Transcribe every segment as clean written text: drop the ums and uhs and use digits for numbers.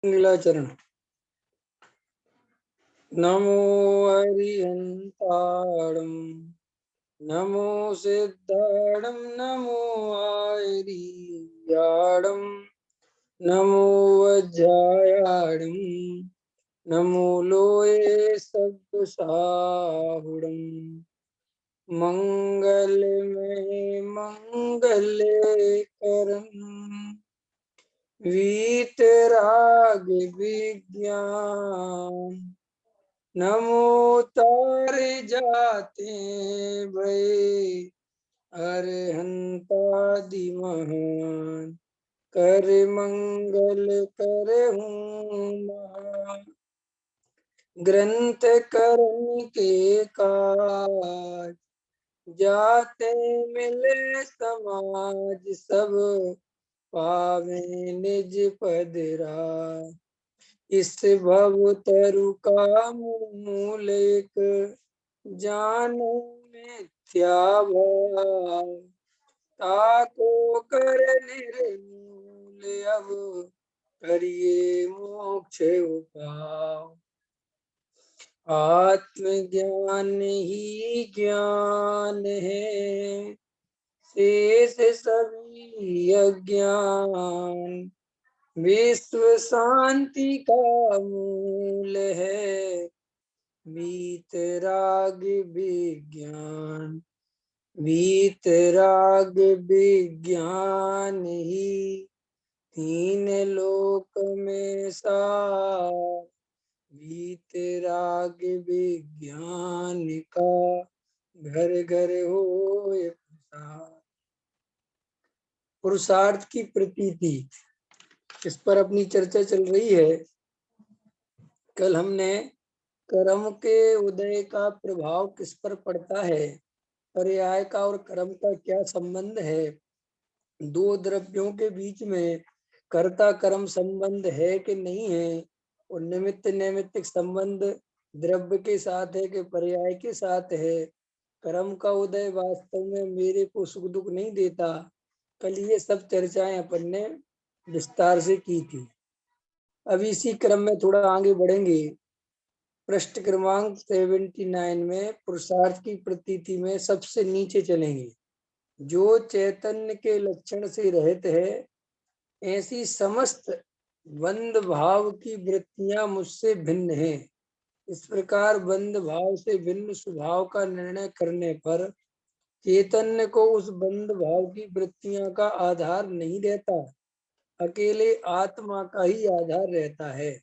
नीलाचरण। नमो हरिहंताणं नमो सिद्धाणं नमो आयर्याणं नमो वज्रायाणं नमो लोये सद्साहुणं मंगलमय मंगलकरं वीतराग विज्ञान नमो तार जाते भय अरहंतादि महान कर मंगल करहूँ महान ग्रंथ करण के काज जाते मिले समाज सब पावे निज पद राज इस भव तरु का मूल एक जानो मिथ्या भाव ताको कर निर्मूल अब करिए मोक्ष उपाय आत्मज्ञान ही ज्ञान है शेष सभी अज्ञान विश्व शांति का मूल है वीतराग विज्ञान वीतराग विज्ञान ही तीन लोक में सार वीतराग विज्ञान का घर घर हो पुरुषार्थ की प्रतीति, इस पर अपनी चर्चा चल रही है। कल हमने कर्म के उदय का प्रभाव किस पर पड़ता है, पर्याय का और कर्म का क्या संबंध है, दो द्रव्यों के बीच में कर्ता कर्म संबंध है कि नहीं है, और निमित्त नैमित्तिक संबंध द्रव्य के साथ है कि पर्याय के साथ है, कर्म का उदय वास्तव में मेरे को सुख दुख नहीं देता। कल ये सब चर्चाएं अपन ने विस्तार से की थी। अब इसी क्रम में थोड़ा आगे बढ़ेंगे। पृष्ठ क्रमांक 79 में पुरुषार्थ की प्रतीति में सबसे नीचे चलेंगे। जो चैतन्य के लक्षण से रहित है, ऐसी समस्त बंध भाव की वृत्तियां मुझसे भिन्न हैं। इस प्रकार बंध भाव से भिन्न स्वभाव का निर्णय करने पर चैतन्य को उस बंध भाव की वृत्तियां का आधार नहीं रहता, अकेले आत्मा का ही आधार रहता है।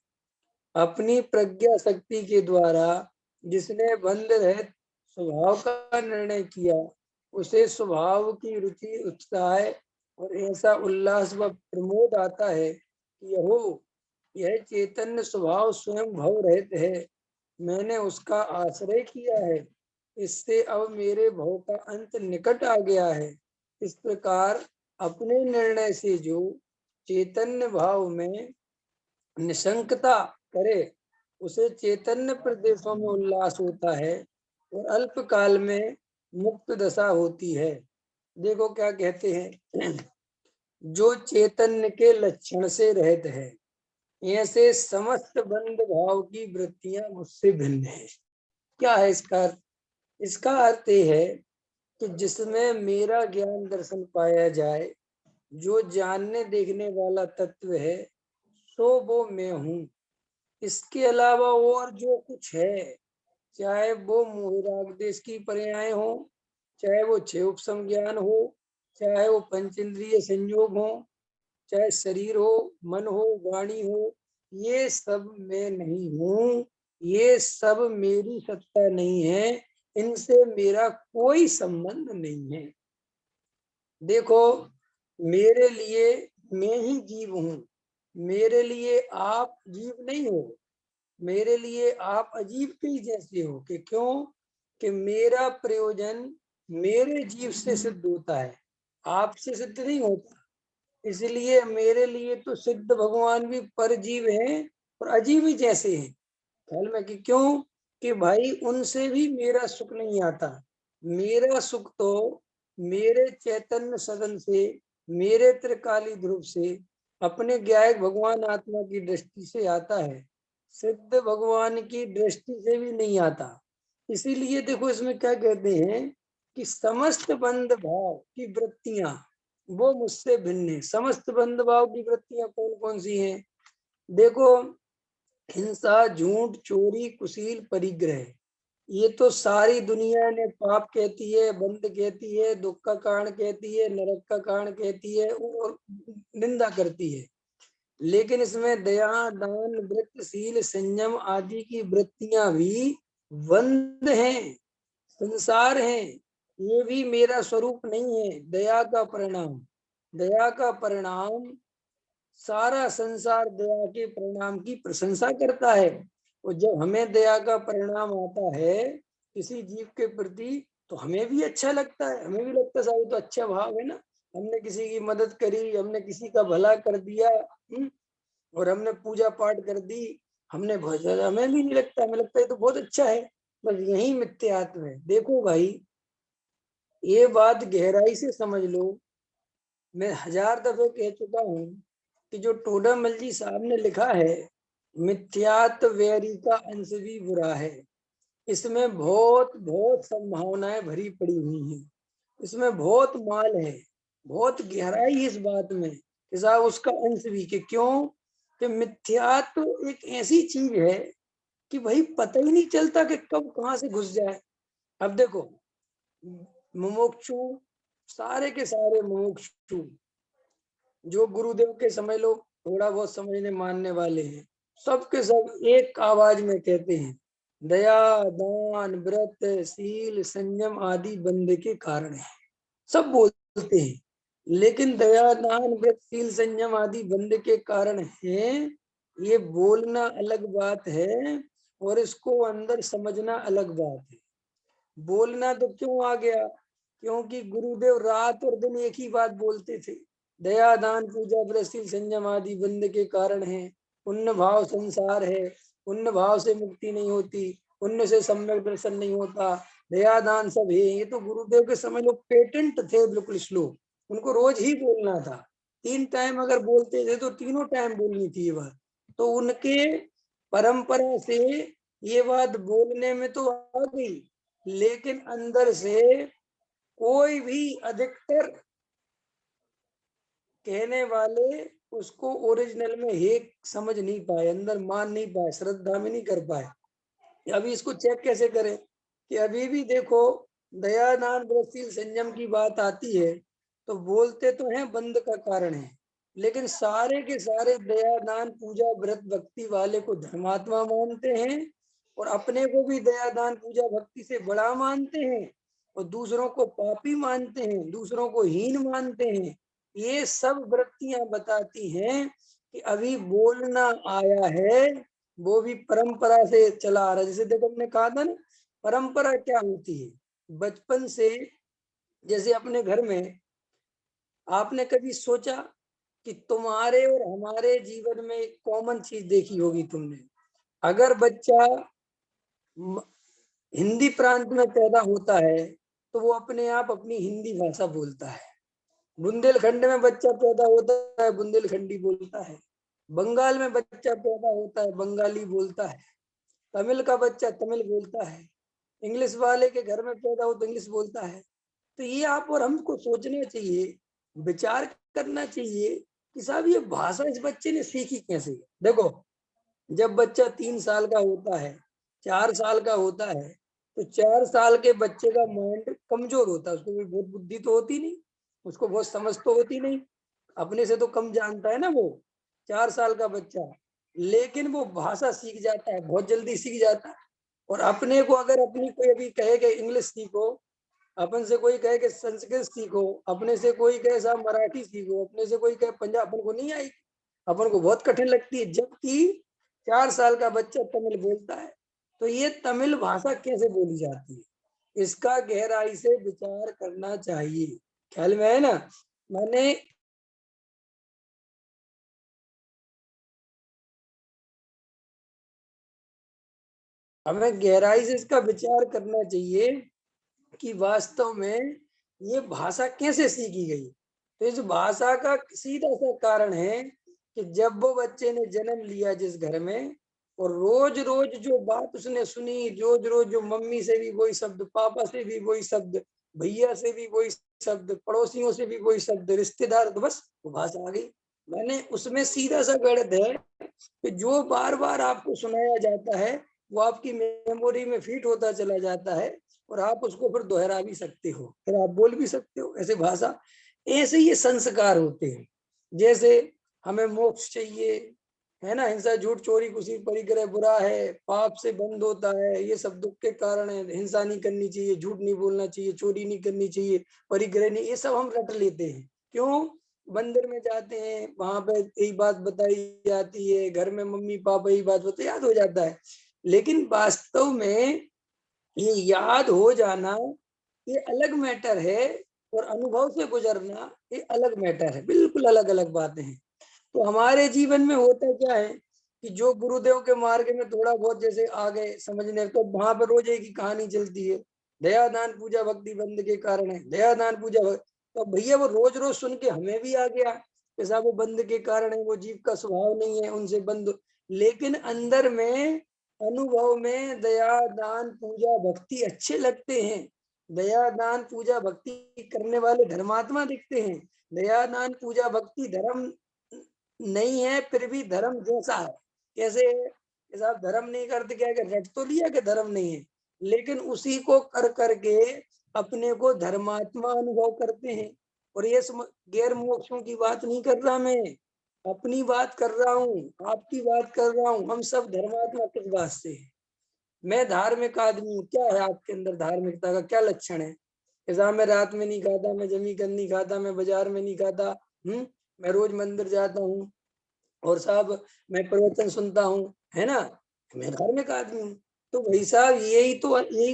अपनी प्रज्ञा शक्ति के द्वारा जिसने बंध रहित स्वभाव का निर्णय किया, उसे स्वभाव की रुचि उत्साह और ऐसा उल्लास व प्रमोद आता है कि यह चैतन्य स्वभाव स्वयं भव रहित है, मैंने उसका आश्रय किया है, इससे अब मेरे भव का अंत निकट आ गया है। इस प्रकार अपने निर्णय से जो चैतन्य भाव में निशंकता करे, उसे चैतन्य प्रदेशों में उल्लास होता है और अल्प काल में मुक्त दशा होती है। देखो क्या कहते हैं, जो चैतन्य के लक्षण से रहित है, ऐसे समस्त बंध भाव की वृत्तियां मुझसे भिन्न है। क्या है इसका अर्थ? इसका अर्थ यह है कि जिसमें मेरा ज्ञान दर्शन पाया जाए, जो जानने देखने वाला तत्व है, सो वो मैं हूँ। इसके अलावा और जो कुछ है, चाहे वो मोहराग देश की पर्याय हो, चाहे वो छह उपसम ज्ञान हो, चाहे वो पंचेंद्रिय संयोग हो, चाहे शरीर हो, मन हो, वाणी हो, ये सब मैं नहीं हूँ, ये सब मेरी सत्ता नहीं है, इनसे मेरा कोई संबंध नहीं है। देखो, मेरे लिए मैं ही जीव हूँ, मेरे लिए आप जीव नहीं हो, मेरे लिए आप अजीब के ही जैसे हो। कि क्यों? कि मेरा प्रयोजन मेरे जीव से सिद्ध होता है, आपसे सिद्ध नहीं होता। इसलिए मेरे लिए तो सिद्ध भगवान भी परजीव हैं और अजीब ही जैसे हैं। ख्याल में कि क्यों? कि भाई उनसे भी मेरा सुख नहीं आता। मेरा सुख तो मेरे चैतन्य सदन से, मेरे त्रिकाली ध्रुव से, अपने ज्ञायक भगवान आत्मा की दृष्टि से आता है, सिद्ध भगवान की दृष्टि से भी नहीं आता। इसीलिए देखो इसमें क्या कहते हैं कि समस्त बंध भाव की वृत्तियां वो मुझसे भिन्न है। समस्त बंध भाव की वृत्तियां कौन कौन सी हैं? देखो, हिंसा, झूठ, चोरी, कुशील, परिग्रह, ये तो सारी दुनिया ने पाप कहती है, बंद कहती है, दुख का कारण कहती है, नरक का कारण कहती है और निंदा करती है। लेकिन इसमें दया, दान, व्रतशील, संयम आदि की वृत्तियां भी बंद हैं, संसार हैं। ये भी मेरा स्वरूप नहीं है। दया का परिणाम सारा संसार दया के परिणाम की प्रशंसा करता है। और जब हमें दया का परिणाम आता है किसी जीव के प्रति, तो हमें भी अच्छा लगता है। हमें भी लगता है साहब तो अच्छा भाव है ना, हमने किसी की मदद करी, हमने किसी का भला कर दिया, और हमने पूजा पाठ कर दी, हमने बहुत ज्यादा, हमें भी नहीं लगता, हमें लगता है तो बहुत अच्छा है। बस यही मिथ्यात्व है। देखो भाई, ये बात गहराई से समझ लो। मैं 1000 दफे कह चुका हूँ कि जो टोडामल जी साहब ने लिखा है, मिथ्यात्व वैरी का अंश भी बुरा है, इसमें बहुत बहुत संभावनाएं भरी पड़ी हुई हैं। इसमें बहुत माल है, बहुत गहराई है इस बात में कि साहब उसका अंश भी, कि क्यों कि मिथ्यात्व एक ऐसी चीज है कि भाई पता ही नहीं चलता कि कब कहां से घुस जाए। अब देखो, मुमुक्षु, सारे के सारे मुमुक्षु जो गुरुदेव के समझ लो थोड़ा बहुत समझने मानने वाले हैं, सब के सब एक आवाज में कहते हैं दया, दान, व्रत, शील, संयम आदि बंद के कारण है। सब बोलते हैं, लेकिन दया, दान, व्रत, शील, संयम आदि बंद के कारण है, ये बोलना अलग बात है और इसको अंदर समझना अलग बात है। बोलना तो क्यों आ गया? क्योंकि गुरुदेव रात और दिन एक ही बात बोलते थे, दया, दान, पूजा, व्रत, शील, संयम आदि बंद के कारण है। पुण्य भाव संसार है, पुण्य भाव से मुक्ति नहीं होती, पुण्य से सम्यक दर्शन नहीं होता, दया दान सब है। ये तो गुरुदेव के समय लोग पेटेंट थे, बिल्कुल श्लोक, उनको रोज ही बोलना था। 3 टाइम अगर बोलते थे तो तीनों टाइम बोलनी थी ये बात। तो उनके परंपरा से ये बात बोलने में तो आ गई, लेकिन अंदर से कोई भी अधिकतर कहने वाले उसको ओरिजिनल में हे समझ नहीं पाए, अंदर मान नहीं पाए, श्रद्धा में नहीं कर पाए। अभी इसको चेक कैसे करें कि अभी भी देखो, दया, दान, व्रत, शील, संयम की बात आती है तो बोलते तो हैं बंद का कारण है, लेकिन सारे के सारे दया, दान, पूजा, व्रत, भक्ति वाले को धर्मात्मा मानते हैं और अपने को भी दया, दान, पूजा, भक्ति से बड़ा मानते हैं और दूसरों को पापी मानते हैं, दूसरों को हीन मानते हैं। ये सब वृत्तियां बताती हैं कि अभी बोलना आया है, वो भी परंपरा से चला आ रहा है। जैसे देखो, हमने कहा था ना, परंपरा क्या होती है? बचपन से, जैसे अपने घर में आपने कभी सोचा कि तुम्हारे और हमारे जीवन में एक कॉमन चीज देखी होगी तुमने, अगर बच्चा हिंदी प्रांत में पैदा होता है तो वो अपने आप अपनी हिंदी भाषा बोलता है। बुंदेलखंड में बच्चा पैदा होता है, बुंदेलखंडी बोलता है। बंगाल में बच्चा पैदा होता है, बंगाली बोलता है। तमिल का बच्चा तमिल बोलता है। इंग्लिश वाले के घर में पैदा हो तो इंग्लिश बोलता है। तो ये आप और हमको सोचना चाहिए, विचार करना चाहिए कि साहब ये भाषा इस बच्चे ने सीखी कैसे। देखो, जब बच्चा 3 साल का होता है, 4 साल का होता है, तो 4 साल के बच्चे का माइंड कमजोर होता है, उसको भी बहुत बुद्धि तो होती नहीं, उसको बहुत समझ तो होती नहीं, अपने से तो कम जानता है ना वो 4 साल का बच्चा। लेकिन वो भाषा सीख जाता है, बहुत जल्दी सीख जाता है। और अपने को अगर अपनी कोई अभी कहे कि इंग्लिश सीखो, अपन से कोई कहे कि संस्कृत सीखो, अपने से कोई कहे साहब मराठी सीखो, अपने से कोई कहे पंजाब, अपन को नहीं आई, अपन को बहुत कठिन लगती है। जबकि 4 साल का बच्चा तमिल बोलता है, तो ये तमिल भाषा कैसे बोली जाती है, इसका गहराई से विचार करना चाहिए। ख्याल में है ना? मैंने हमें गहराई से इसका विचार करना चाहिए कि वास्तव में ये भाषा कैसे सीखी गई। तो इस भाषा का सीधा सा कारण है कि जब वो बच्चे ने जन्म लिया जिस घर में, और रोज रोज जो बात उसने सुनी, रोज रोज जो मम्मी से भी वही शब्द, पापा से भी वही शब्द, भैया से भी वही शब्द, पड़ोसियों से भी वही शब्द, रिश्तेदार, तो बस वो भाषा आ गई। मैंने उसमें सीधा सा गणित है कि जो बार बार आपको सुनाया जाता है वो आपकी मेमोरी में फिट होता चला जाता है, और आप उसको फिर दोहरा भी सकते हो, फिर आप बोल भी सकते हो। ऐसे भाषा, ऐसे ये संस्कार होते हैं। जैसे हमें मोक्ष चाहिए, है ना, हिंसा झूठ चोरी कुसी परिग्रह बुरा है, पाप से बंद होता है, ये सब दुख के कारण है, हिंसा नहीं करनी चाहिए, झूठ नहीं बोलना चाहिए, चोरी नहीं करनी चाहिए, परिग्रह नहीं, ये सब हम रट लेते हैं। क्यों? मंदिर में जाते हैं, वहां पे यही बात बताई जाती है, घर में मम्मी पापा यही बात बताते, याद हो जाता है। लेकिन वास्तव में ये याद हो जाना ये अलग मैटर है, और अनुभव से गुजरना ये अलग मैटर है, बिल्कुल अलग अलग बातें हैं। तो हमारे जीवन में होता क्या है कि जो गुरुदेव के मार्ग में थोड़ा बहुत जैसे आ गए समझने, तो वहां पर रोज एक ही कहानी चलती है, दया दान पूजा भक्ति बंद के कारण है, दया दान पूजा तो भैया वो रोज रोज सुन के हमें भी आ गया कि साहब वो बंद के कारण है, वो जीव का स्वभाव नहीं है, उनसे बंद। लेकिन अंदर में अनुभव में दया दान पूजा भक्ति अच्छे लगते हैं, दया दान पूजा भक्ति करने वाले धर्मात्मा दिखते हैं, दया दान पूजा भक्ति धर्म नहीं है फिर भी धर्म जैसा है। कैसे? आप धर्म नहीं करते, क्या है, रट तो लिया कि धर्म नहीं है, लेकिन उसी को कर करके अपने को धर्मात्मा अनुभव करते हैं। और ये गैर मोक्षों की बात नहीं कर रहा मैं, अपनी बात कर रहा हूँ, आपकी बात कर रहा हूँ। हम सब धर्मात्मा किस बात से है? मैं धार्मिक आदमी हूँ, क्या है आपके अंदर धार्मिकता का क्या लक्षण है? जैसा मैं रात में नहीं खाता, मैं जमी कर नहीं खाता, मैं बाजार में नहीं खाता, मैं रोज मंदिर जाता हूँ, और साहब मैं प्रवचन सुनता हूँ, है ना, मैं धार्मिक आदमी हूँ। तो भाई साहब यही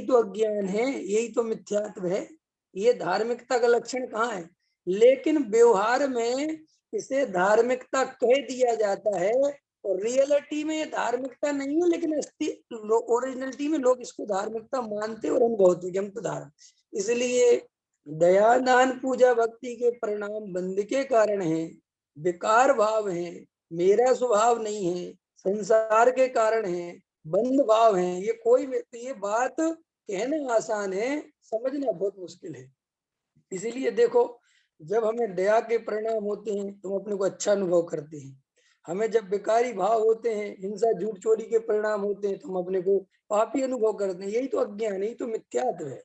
तो अज्ञान है, यही तो मिथ्यात्व है। ये धार्मिकता का लक्षण कहाँ है? लेकिन व्यवहार में इसे धार्मिकता कह दिया जाता है, और रियलिटी में ये धार्मिकता नहीं है, लेकिन ओरिजिनलिटी में लोग इसको धार्मिकता मानते और अनुभव हम तो धार्मिक। इसलिए दया दान पूजा भक्ति के परिणाम बंद के कारण है, विकार भाव है, मेरा स्वभाव नहीं है, संसार के कारण है, बंद भाव है। ये कोई ये बात कहना आसान है, समझना बहुत मुश्किल है। इसीलिए देखो, जब हमें दया के परिणाम होते हैं तो हम अपने को अच्छा अनुभव करते हैं, हमें जब विकारी भाव होते हैं, हिंसा झूठ चोरी के परिणाम होते हैं, तो हम अपने को पापी अनुभव करते हैं। यही तो अज्ञान, यही तो मिथ्यात्व है।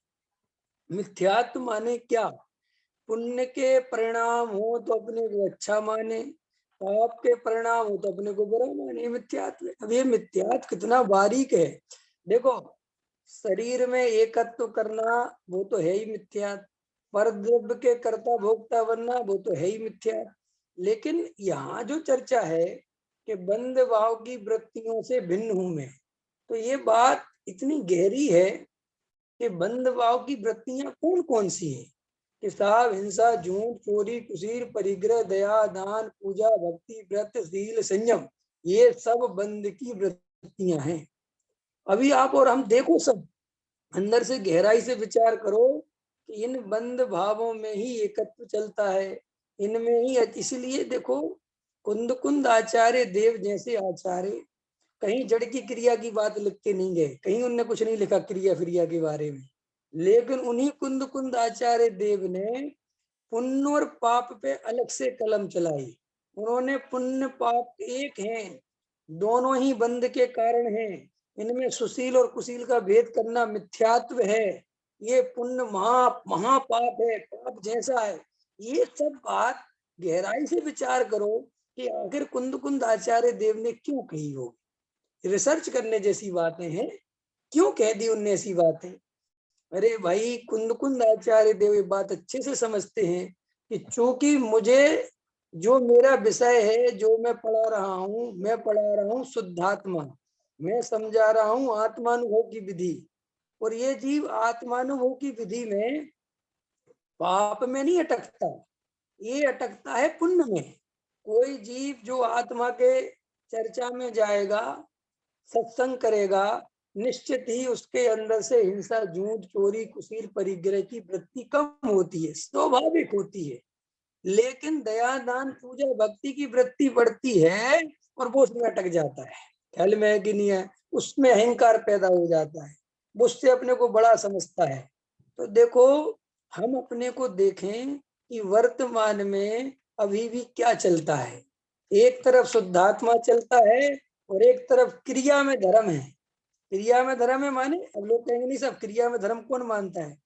मिथ्यात्व माने क्या? पुण्य के परिणाम हो तो अपने को अच्छा माने, पाप के परिणाम हो तो अपने को बुरा माने, मिथ्यात्व। अब ये मिथ्यात्व कितना बारीक है। देखो, शरीर में एकत्व करना वो तो है ही मिथ्यात्व, पर द्रव्य के कर्ता भोक्ता बनना वो तो है ही मिथ्यात्व। लेकिन यहाँ जो चर्चा है कि बंद भाव की वृत्तियों से भिन्न हूं मैं, तो ये बात इतनी गहरी है कि बंद भाव की वृत्तियां कौन कौन सी है? कि साहब हिंसा झूठ चोरी कुसीर परिग्रह दया दान पूजा भक्ति व्रत शील संयम, ये सब बंद की वृत्तियां हैं। अभी आप और हम देखो, सब अंदर से गहराई से विचार करो कि इन बंद भावों में ही एकत्व चलता है, इनमें ही। इसलिए देखो, कुंद कुंद आचार्य देव जैसे आचार्य कहीं जड़ की क्रिया की बात लिख के नहीं गए, कहीं उनने कुछ नहीं लिखा क्रिया फ्रिया के बारे में, लेकिन उन्हीं कुंद कुंद आचार्य देव ने पुण्य और पाप पे अलग से कलम चलाई। उन्होंने पुण्य पाप एक हैं, दोनों ही बंध के कारण हैं, इनमें सुशील और कुशील का भेद करना मिथ्यात्व है, ये पुण्य महापाप है, पाप जैसा है। ये सब बात गहराई से विचार करो कि आखिर कुंद कुंद आचार्य देव ने क्यों कही हो। रिसर्च करने जैसी बातें हैं, क्यों कह दी उनने ऐसी बातें। अरे भाई, कुंद कुंद आचार्य देव ये बात अच्छे से समझते हैं कि चूंकि मुझे जो मेरा विषय है, जो मैं पढ़ा रहा हूँ शुद्धात्मा, मैं समझा रहा हूँ आत्मानुभव की विधि, और ये जीव आत्मानुभव की विधि में पाप में नहीं अटकता, ये अटकता है पुण्य में। कोई जीव जो आत्मा के चर्चा में जाएगा, सत्संग करेगा, निश्चित ही उसके अंदर से हिंसा झूठ चोरी कुसीर परिग्रह की वृत्ति कम होती है, स्वाभाविक होती है। लेकिन दया दान पूजा भक्ति की वृत्ति बढ़ती है और वो उसमें अटक जाता है। ख्याल में है कि नहीं है? उसमें अहंकार पैदा हो जाता है, वो उससे अपने को बड़ा समझता है। तो देखो, हम अपने को देखें कि वर्तमान में अभी भी क्या चलता है। एक तरफ शुद्धात्मा चलता है और एक तरफ क्रिया में धर्म है। क्रिया में धर्म है माने, अब लोग कहेंगे नहीं साहब क्रिया में धर्म कौन मानता है?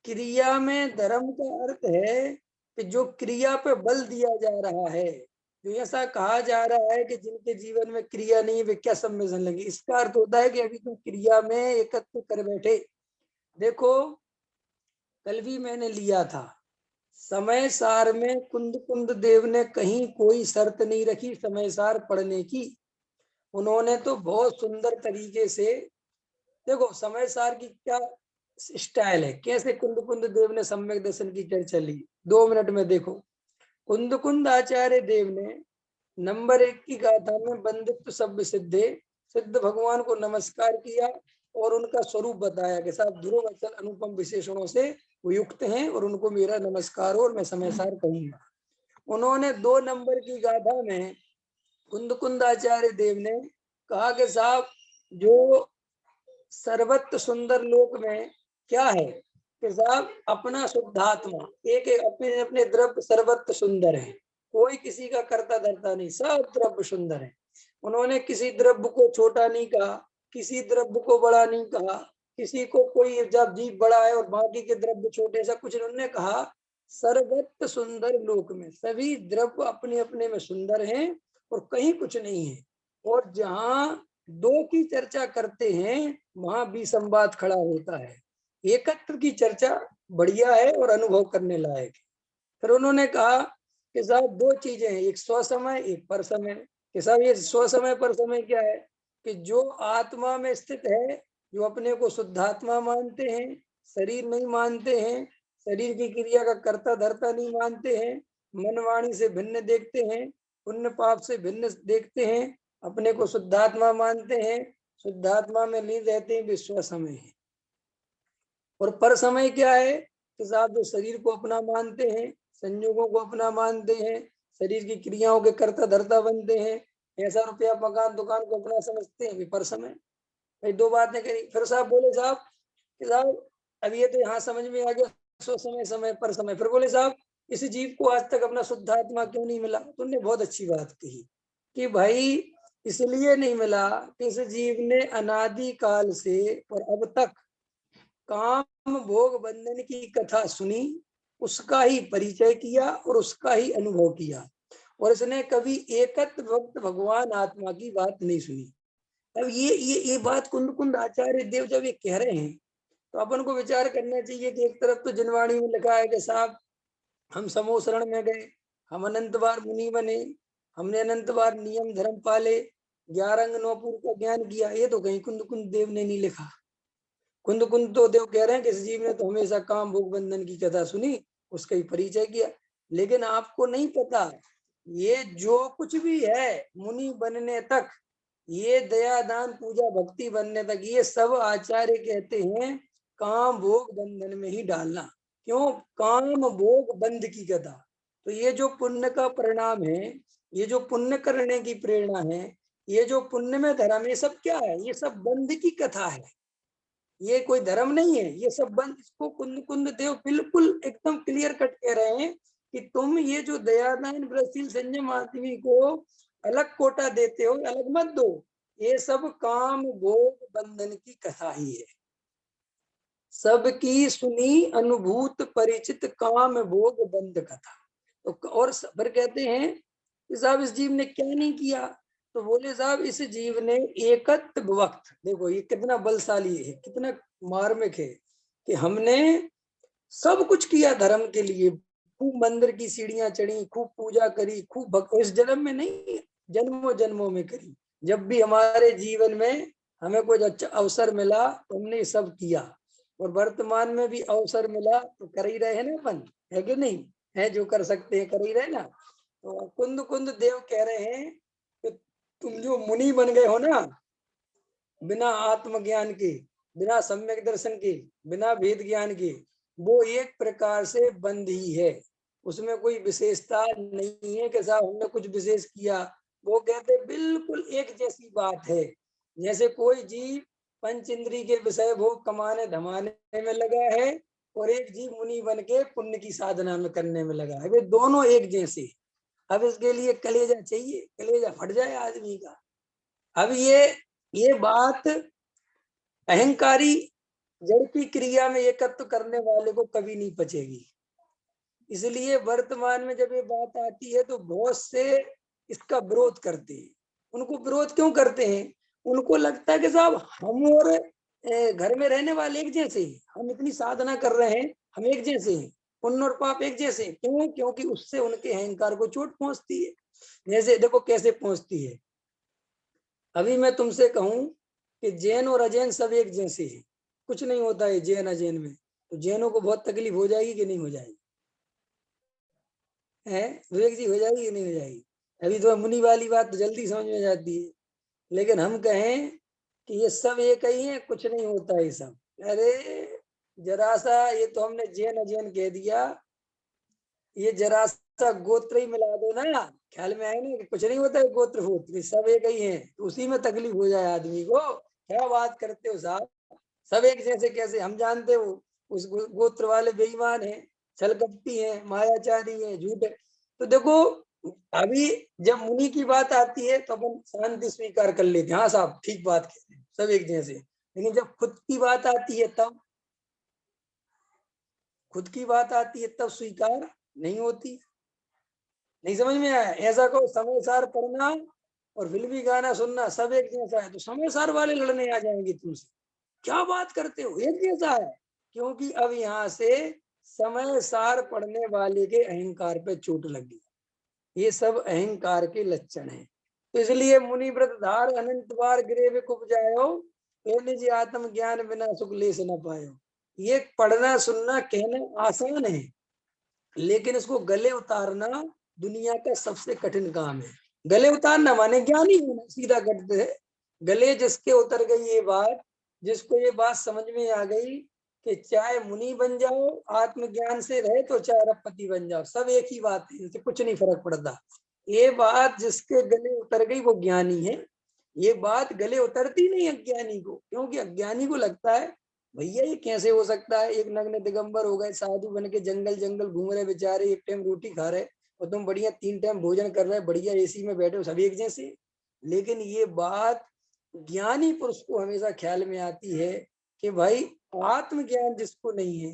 क्रिया में धर्म का अर्थ है कि जो क्रिया पे बल दिया जा रहा है, जो ऐसा कहा जा रहा है कि जिनके जीवन में क्रिया नहीं है वे क्या सम्मेलन लगे, इसका अर्थ होता है कि अभी तुम क्रिया में एकत्र कर बैठे। देखो, कल भी मैंने लिया था, समय सार में कुंद कुंद देव ने कहीं कोई शर्त नहीं रखी समय सार पढ़ने की। उन्होंने तो बहुत सुंदर तरीके से, देखो समय सार की क्या स्टाइल है, कैसे कुंद कुंद देव ने सम्यक दर्शन की चर्चा ली। 2 मिनट में देखो, कुंद कुंद आचार्य देव ने नंबर 1 की गाथा में बंदित्व सभ्य सिद्धे, सिद्ध भगवान को नमस्कार किया और उनका स्वरूप बताया कि साहब ध्रुव अचल अनुपम विशेषणों से वो युक्त हैं और उनको मेरा नमस्कार और मैं समय सार कहूंगा। उन्होंने 2 नंबर की गाथा में कुंद कुंद आचार्य देव ने कहा कि साहब जो सर्वत्र सुंदर लोक में क्या है कि साहब अपना शुद्धात्मा, एक एक अपने अपने द्रव्य सर्वत्र सुंदर है, कोई किसी का करता धरता नहीं, सब द्रव्य सुंदर है। उन्होंने किसी द्रव्य को छोटा नहीं कहा, किसी द्रव्य को बड़ा नहीं कहा, किसी को कोई जब जीव बड़ा है और बाकी के द्रव्य छोटे, ऐसा कुछ उन्होंने कहा। सर्वत्र सुंदर लोक में सभी द्रव्य अपने अपने में सुंदर हैं और कहीं कुछ नहीं है। और जहां दो की चर्चा करते हैं वहां भी संवाद खड़ा होता है। एकत्र की चर्चा बढ़िया है और अनुभव करने लायक है। फिर उन्होंने कहा कि साहब 2 चीजें हैं, एक स्व समय एक पर समय। कि साहब ये स्व समय पर समय क्या है कि जो आत्मा में स्थित है, जो अपने को शुद्धात्मा मानते हैं, शरीर नहीं मानते हैं, शरीर की क्रिया का कर्ता धर्ता नहीं मानते हैं, मन वाणी से भिन्न देखते हैं, पुण्य पाप से भिन्न देखते हैं, अपने को शुद्धात्मा मानते हैं, शुद्धात्मा में लीन रहते हैं, विश्व समय है। और पर समय क्या है कि साहब जो शरीर को अपना मानते हैं, संयोगों को अपना मानते हैं, शरीर की क्रियाओं के कर्ता धर्ता बनते हैं, ऐसा रुपया मकान दुकान को अपना समझते हैं, पर समय। भाई 2 बातें करी। फिर साहब बोले साहब कि साहब अब ये तो यहाँ समझ में आ गया सो समय समय पर समय। फिर बोले साहब इस जीव को आज तक अपना शुद्धात्मा क्यों नहीं मिला? तुमने बहुत अच्छी बात कही कि भाई इसलिए नहीं मिला कि इस जीव ने अनादि काल से और अब तक काम भोग बंधन की कथा सुनी, उसका ही परिचय किया और उसका ही अनुभव किया, और इसने कभी एकत्र भक्त भगवान आत्मा की बात नहीं सुनी। अब ये बात कुंद कुंद आचार्य देव जब ये कह रहे हैं तो अपन को विचार करना चाहिए कि एक तरफ तो जनवाणी में लिखा है कि साहब हम समूह शरण में गए, हम अनंत बार मुनि बने, हमने अनंत बार नियम धर्म पाले, 11 अंग 9 पूर्व का ज्ञान किया। ये तो कहीं कुंद कुंद देव ने नहीं लिखा। कुंद कुंद तो देव कह रहे हैं कि इस जीव ने तो हमेशा काम भोग बंधन की कथा सुनी, उसका ही परिचय किया। लेकिन आपको नहीं पता, ये जो कुछ भी है मुनि बनने तक, ये दया दान पूजा भक्ति बनने तक, ये सब आचार्य कहते हैं काम भोग बंधन में ही डालना। क्यों? काम भोग बंध की कथा। तो ये जो पुण्य का परिणाम है, ये जो पुण्य करने की प्रेरणा है, ये जो पुण्य में धर्म, ये सब क्या है? ये सब बंध की कथा है, ये कोई धर्म नहीं है, ये सब बंद। इसको कुंद कुंद देव बिल्कुल एकदम क्लियर कट कह रहे हैं कि तुम ये जो दयादान व्रतशील संयम आदमी को अलग कोटा देते हो, अलग मत दो। ये सब काम भोग बंधन की कथा ही है, सबकी सुनी अनुभूत परिचित काम भोग बंध कथा। तो और फिर कहते हैं कि साहब इस जीव ने क्या नहीं किया? तो बोले साहब इस जीव ने एकत्व वक्त, देखो ये कितना बलशाली है, कितना मार्मिक है कि हमने सब कुछ किया धर्म के लिए, खूब मंदिर की सीढ़ियां चढ़ी, खूब पूजा करी, खूब भक्त, इस जन्म में नहीं जन्मों जन्मों में करी। जब भी हमारे जीवन में हमें कोई अच्छा अवसर मिला तो हमने सब किया, और वर्तमान में भी अवसर मिला तो कर ही रहे हैं ना अपन, है कि नहीं? है जो कर सकते हैं कर ही रहे ना। तो कुंद कुंद देव कह रहे हैं कि तुम जो मुनि बन गए हो ना, बिना आत्मज्ञान के, बिना सम्यक दर्शन के, बिना भेद ज्ञान के, वो एक प्रकार से बंद ही है। उसमें कोई विशेषता नहीं है कि साहब हमने कुछ विशेष किया। वो कहते बिल्कुल एक जैसी बात है। जैसे कोई जीव पंच इंद्री के विषय भोग कमाने धमाने में लगा है और एक जीव मुनि बन के पुण्य की साधना में करने में लगा है, वे दोनों एक जैसे। अब इसके लिए कलेजा चाहिए, कलेजा फट जाए आदमी का। अब ये बात अहंकारी जड़ की क्रिया में एकत्व करने वाले को कभी नहीं पचेगी। इसलिए वर्तमान में जब ये बात आती है तो बहुत से इसका विरोध करते हैं। उनको विरोध क्यों करते हैं? उनको लगता है कि साहब हम और घर में रहने वाले एक जैसे हैं, हम इतनी साधना कर रहे हैं, हम एक जैसे हैं, पुण्य और पाप एक जैसे हैं। क्यों? क्योंकि उससे उनके अहंकार को चोट पहुंचती है। जैसे देखो कैसे पहुंचती है। अभी मैं तुमसे कहूं कि जैन और अजैन सब एक जैसे हैं, कुछ नहीं होता है जैन अजैन में, तो जैनों को बहुत तकलीफ हो जाएगी कि नहीं हो जाएगी? है विवेक जी, हो जाएगी कि नहीं हो जाएगी? अभी तो मुनि वाली बात तो जल्दी समझ में जाती है, लेकिन हम कहें कि ये सब एक ही है, कुछ नहीं होता है सब। अरे जरा सा ये तो हमने जैन अजैन कह दिया, ये जरा सा गोत्र ही मिला दो ना, ख्याल में आए ना कि कुछ नहीं होता है गोत्र होत्र, सब एक ही है, तो उसी में तकलीफ हो जाए आदमी को। क्या बात करते हो साहब, सब एक जैसे कैसे? हम जानते हो उस गोत्र वाले बेईमान है, छलकपटी है, मायाचारी है, झूठे। तो देखो अभी जब मुनि की बात आती है तो अपन शांति स्वीकार कर लेते हैं, हाँ साहब ठीक बात कह रहे हैं, सब एक जैसे। लेकिन जब खुद की बात आती है तब, खुद की बात आती है तब स्वीकार नहीं होती। नहीं समझ में आया? ऐसा कहो समय सार पढ़ना और फिल्मी गाना सुनना सब एक जैसा है, तो समय सार वाले लड़ने आ जाएंगे तुमसे। क्या बात करते हो, एक जैसा है। क्योंकि अब यहाँ से समय सार पढ़ने वाले के अहंकार पे चोट लग गई। ये सब अहंकार के लक्षण हैं। तो इसलिए मुनि व्रत धार अनंत बार गिरे कुप जायो, निज आत्म ज्ञान बिना सुख ले से न पायो। ये पढ़ना सुनना कहना आसान है, लेकिन इसको गले उतारना दुनिया का सबसे कठिन काम है। गले उतारना माने ज्ञानी होना, सीधा करते है। गले जिसके उतर गई ये बात, जिसको ये बात समझ में आ गई कि चाहे मुनि बन जाओ आत्मज्ञान से रहे, तो चाहे अरबपति बन जाओ, सब एक ही बात है, इनसे कुछ नहीं फर्क पड़ता। ये बात जिसके गले उतर गई वो ज्ञानी है। ये बात गले उतरती नहीं अज्ञानी को, क्योंकि अज्ञानी को लगता है भैया ये कैसे हो सकता है, एक नग्न दिगंबर हो गए, साधु बन के जंगल जंगल घूम रहे बेचारे, एक टाइम रोटी खा रहे और तुम बढ़िया 3 टाइम भोजन कर रहे, बढ़िया एसी में बैठे हो, सभी एक जैसे। लेकिन ये बात ज्ञानी पुरुष को हमेशा ख्याल में आती है कि भाई आत्मज्ञान जिसको नहीं है,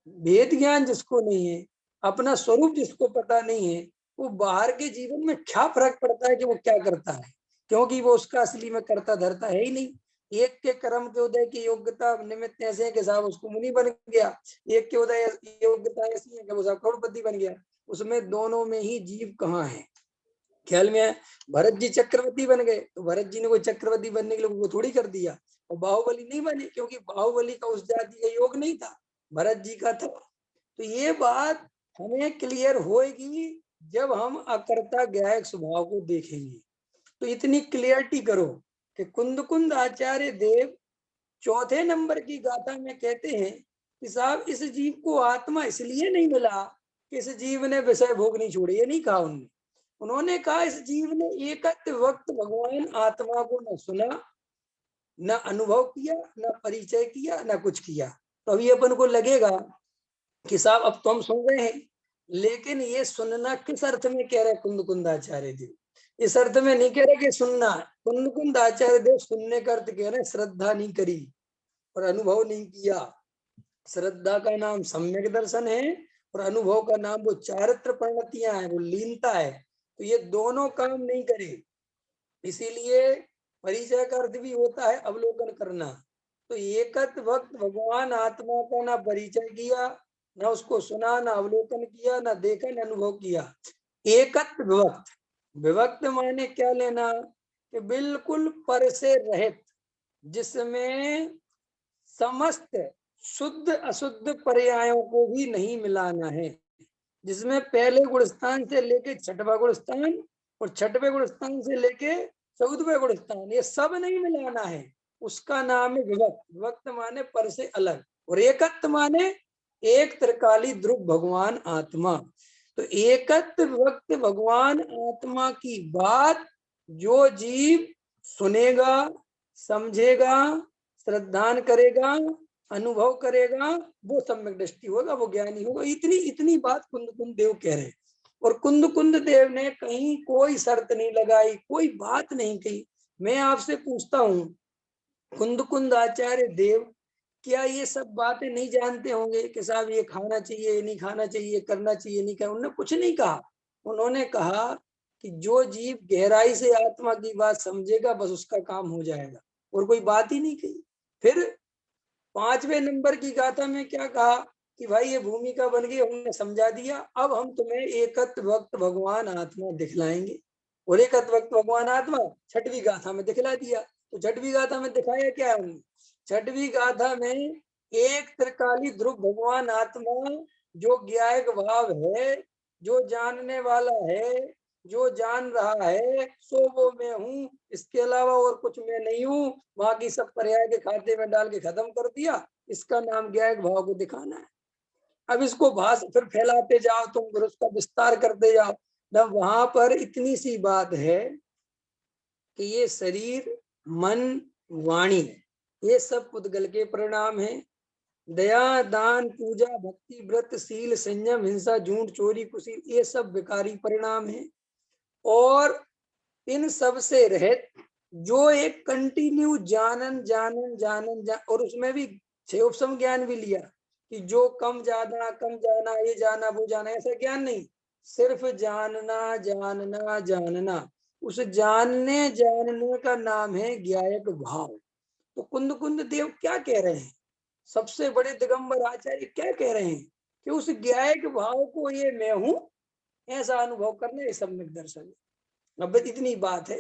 वेद ज्ञान जिसको नहीं है, अपना स्वरूप जिसको पता नहीं है, वो बाहर के जीवन में क्या फर्क पड़ता है कि वो क्या करता है, क्योंकि वो उसका असली में करता धरता है ही नहीं। एक के कर्म के उदय की योग्यता निमित्त ऐसे है कि साहब उसको मुनि बन गया, एक के उदय योग्यता ऐसी है कि वो साहब करोड़पति बन गया। उसमें दोनों में ही जीव कहाँ है, ख्याल में है? भरत जी चक्रवर्ती बन गए, तो भरत जी ने कोई चक्रवर्ती बनने के लिए वो थोड़ी कर दिया। और बाहुबली नहीं बने, क्योंकि बाहुबली का उस जाति का योग नहीं था, भरत जी का था। तो ये बात हमें क्लियर होएगी जब हम अकर्ता ज्ञायक स्वभाव को देखेंगे। तो इतनी क्लियरिटी करो कि कुंद आचार्य देव चौथे नंबर की गाथा में कहते हैं कि साहब इस जीव को आत्मा इसलिए नहीं मिला कि इस जीव ने विषय भोग नहीं छोड़े, ये नहीं कहा उन्होंने। उन्होंने कहा इस जीव ने एक वक्त भगवान आत्मा को न सुना, न अनुभव किया, न परिचय किया, न कुछ किया। तो अभी अपन को लगेगा कि साहब अब तो हम सुन रहे हैं, लेकिन ये सुनना किस अर्थ में कह रहे कुंद आचार्य देव? इस अर्थ में नहीं कह रहे कि सुनना। कुंद आचार्य देव सुनने का अर्थ कह रहे श्रद्धा नहीं करी और अनुभव नहीं किया। श्रद्धा का नाम सम्यक दर्शन है और अनुभव का नाम वो चारित्र परिणतियां है, वो लीनता है। तो ये दोनों काम नहीं करे। इसीलिए परिचय का अर्थ भी होता है अवलोकन करना। तो एक वक्त भगवान आत्मा का ना परिचय किया, ना उसको सुना, ना अवलोकन किया, ना देखा, ना अनुभव किया। एकत्व विभक्त, विभक्त माने क्या लेना कि बिल्कुल पर से रहित, जिसमें समस्त शुद्ध अशुद्ध पर्यायों को भी नहीं मिलाना है, जिसमें पहले गुणस्थान से लेके छठवां गुणस्थान और छठवें गुणस्थान से लेके 14वें गुणस्थान, ये सब नहीं मिलाना है, उसका नाम है विभक्त। विभक्त माने पर से अलग, और एकत्व माने एक त्रिकाली ध्रुव भगवान आत्मा। तो एकत्व वक्त भगवान आत्मा की बात जो जीव सुनेगा, समझेगा, श्रद्धान करेगा, अनुभव करेगा, वो सम्यक दृष्टि होगा, वो ज्ञानी होगा। इतनी इतनी बात कुंद देव कह रहे हैं। और कुंद देव ने कहीं कोई शर्त नहीं लगाई, कोई बात नहीं कही। मैं आपसे पूछता हूँ, कुंद आचार्य देव क्या ये सब बातें नहीं जानते होंगे कि साहब ये खाना चाहिए, नहीं खाना चाहिए, करना चाहिए, नहीं करना? उन्होंने कुछ नहीं कहा। उन्होंने कहा कि जो जीव गहराई से आत्मा की बात समझेगा बस उसका काम हो जाएगा, और कोई बात ही नहीं कही। फिर 5वें नंबर की गाथा में क्या कहा कि भाई ये भूमिका बन गई, हमने समझा दिया, अब हम तुम्हें एकत्व वक्त भगवान आत्मा दिखलाएंगे। और एकत्व वक्त भगवान आत्मा 6वीं गाथा में दिखला दिया। तो 6वीं गाथा में दिखाया क्या है हमने? 6वीं गाथा में एक त्रिकाली ध्रुव भगवान आत्मा जो ज्ञायक भाव है, जो जानने वाला है, जो जान रहा है, सो वो मैं हूँ, इसके अलावा और कुछ मैं नहीं हूँ। बाकी सब पर्याय के खाते में डाल के खत्म कर दिया। इसका नाम ज्ञायक भाव को दिखाना है। अब इसको भाषा फिर फैलाते जाओ तुम, फिर उसका विस्तार करते जाओ। तब वहां पर इतनी सी बात है कि ये शरीर, मन, वाणी, ये सब पुद्गल के परिणाम है। दया, दान, पूजा, भक्ति, व्रत, शील, संयम, हिंसा, झूठ, चोरी, कुशील, ये सब विकारी परिणाम है। और इन सब से रहित जो एक कंटिन्यू जानन जानन जानन जान, और उसमें भी 6 उपसम ज्ञान भी लिया कि जो कम जाना, कम जाना, ये जाना, वो जाना, ऐसा ज्ञान नहीं, सिर्फ जानना जानना जानना। उस जानने जानने का नाम है ज्ञायक भाव। तो कुंद देव क्या कह रहे हैं? सबसे बड़े दिगंबर आचार्य क्या कह रहे हैं कि उस ज्ञायक भाव को ये मैं हूं ऐसा अनुभव करना, ये सम्यक दर्शन है। अब इतनी बात है।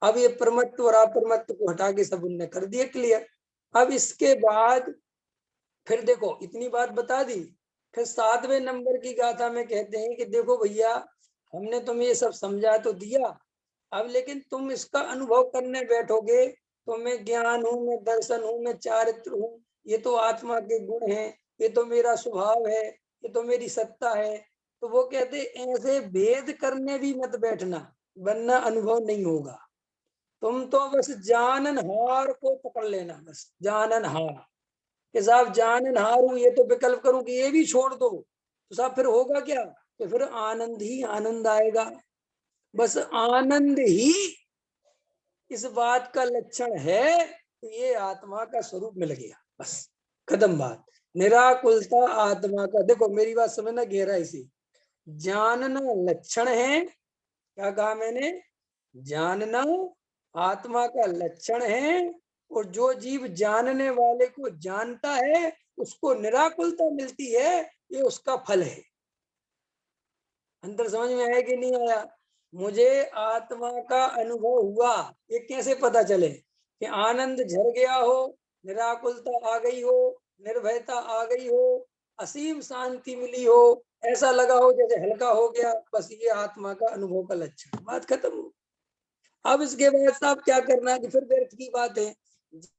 अब ये परमत्व और अपरमत्व को हटा के सब उनने कर दिया क्लियर। अब इसके बाद फिर देखो इतनी बात बता दी। फिर 7वें नंबर की गाथा में कहते हैं कि देखो भैया, हमने तुम्हें ये सब समझा तो दिया, अब लेकिन तुम इसका अनुभव करने बैठोगे तो मैं ज्ञान हूं, मैं दर्शन हूं, मैं चारित्र हूं, ये तो आत्मा के गुण हैं, ये तो मेरा स्वभाव है, ये तो मेरी सत्ता है। तो वो कहते ऐसे भेद करने भी मत बैठना, वरना अनुभव नहीं होगा। तुम तो बस जाननहार को पकड़ लेना, बस जाननहार कि साहब जाननहार हूं, ये तो विकल्प करूं कि ये भी छोड़ दो, तो साहब फिर होगा क्या? कि फिर आनंद ही आनंद आएगा। बस आनंद ही इस बात का लक्षण है तो ये आत्मा का स्वरूप मिल गया, बस खत्म बात। निराकुलता आत्मा का, देखो मेरी बात समझना गहराई से, जानना लक्षण है। क्या कहा मैंने? जानना आत्मा का लक्षण है। और जो जीव जानने वाले को जानता है उसको निराकुलता मिलती है, ये उसका फल है। अंतर समझ में आया कि नहीं आया? मुझे आत्मा का अनुभव हुआ, ये कैसे पता चले कि आनंद झर गया हो, निराकुलता आ गई हो, निर्भयता आ गई हो, असीम शांति मिली हो, ऐसा लगा हो जैसे हल्का हो गया, बस ये आत्मा का अनुभव का लक्षण, बात खत्म हो। अब इसके बाद साहब क्या करना है कि फिर व्यर्थ की बात है।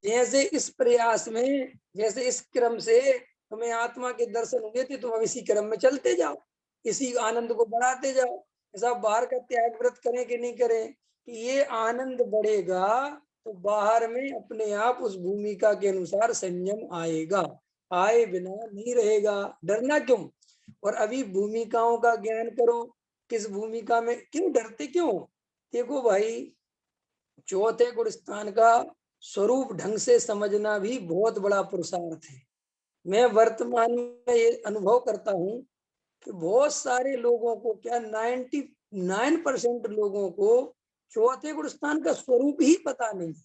जैसे इस प्रयास में, जैसे इस क्रम से तुम्हें आत्मा के दर्शन हुए थे, तुम अब इसी क्रम में चलते जाओ, इसी आनंद को बढ़ाते जाओ। ऐसा बाहर का त्याग व्रत करें कि नहीं करें, कि ये आनंद बढ़ेगा तो बाहर में अपने आप उस भूमिका के अनुसार संयम आएगा, आए बिना नहीं रहेगा। डरना क्यों? और अभी भूमिकाओं का ज्ञान करो, किस भूमिका में क्यों डरते क्यों? देखो भाई, चौथे गुण स्थान का स्वरूप ढंग से समझना भी बहुत बड़ा पुरुषार्थ है। मैं वर्तमान में ये अनुभव करता हूँ कि बहुत सारे लोगों को, क्या 99% लोगों को चौथे गुण स्थान का स्वरूप ही पता नहीं है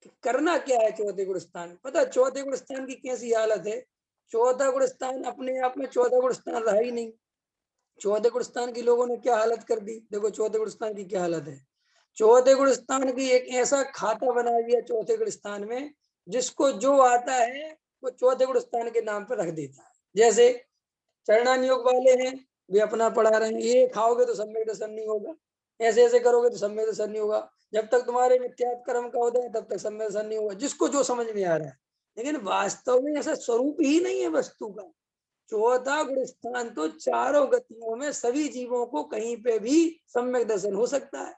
कि करना क्या है। चौथे गुण स्थान पता, चौथे गुण स्थान की कैसी हालत है? चौथा गुण स्थान अपने आप में चौथा गुण स्थान रहा ही नहीं। चौथे गुण स्थान की लोगों ने क्या हालत कर दी, देखो चौथे गुण स्थान की क्या हालत है। चौथे गुण स्थान की एक ऐसा खाता बना दिया चौथे गुण स्थान में, जिसको जो आता है वो चौथे गुण स्थान के नाम पर रख देता है। जैसे चरणान योग वाले हैं, वे अपना पढ़ा रहे हैं, ये खाओगे तो सम्यक दर्शन नहीं होगा, ऐसे ऐसे करोगे तो सम्यक दर्शन नहीं होगा, जब तक तुम्हारे मिथ्यात्व कर्म का उदय तब तक सम्यक दर्शन नहीं होगा, जिसको जो समझ में आ रहा है। लेकिन वास्तव में ऐसा स्वरूप ही नहीं है वस्तु का। चौथा गुण स्थान तो चारों गतियों में सभी जीवों को कहीं पे भी सम्यक दर्शन हो सकता है।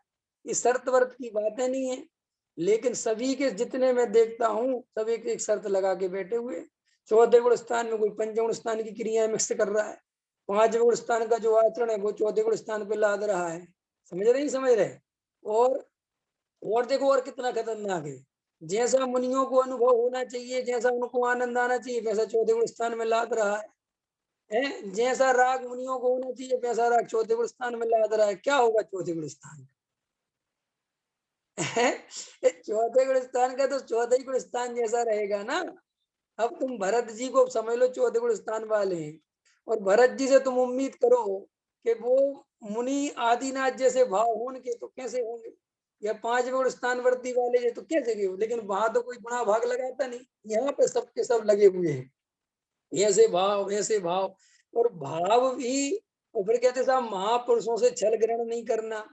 ये शर्त वर्त की बातें नहीं है, लेकिन सभी के जितने मैं देखता हूँ सभी एक शर्त लगा के बैठे हुए। चौथे गुण स्थान में कोई पंचगुण स्थान की क्रिया मिक्स कर रहा है, पांचवें गुण स्थान का जो आचरण है वो चौथे गुण स्थान पे लाद रहा है। समझ रहे नहीं समझ रहे? और देखो और कितना खतरनाक है, जैसा मुनियों को अनुभव होना चाहिए, जैसा उनको आनंद आना चाहिए, वैसा चौथे गुण स्थान में लाद रहा है। जैसा राग मुनियों को होना चाहिए वैसा राग चौथे गुण स्थान में लाद रहा है। क्या होगा चौथे गुण स्थान? चौथे गुण स्थान का तो चौथे गुण स्थान जैसा रहेगा ना। अब तुम भरत जी को समझ लो चौथे गुण स्थान वाले हैं, और भरत जी से तुम उम्मीद करो कि वो मुनि आदिनाथ जैसे भाव होंगे तो कैसे होंगे, या पांच गुण स्थान वर्ती वाले ये तो कैसे गए? लेकिन वहां तो कोई गुणा भाग लगाता नहीं, यहाँ पे सबके सब लगे हुए हैं, ऐसे भाव ऐसे भाव। और भाव भी, और फिर कहते साहब महापुरुषों से छल ग्रहण नहीं करना।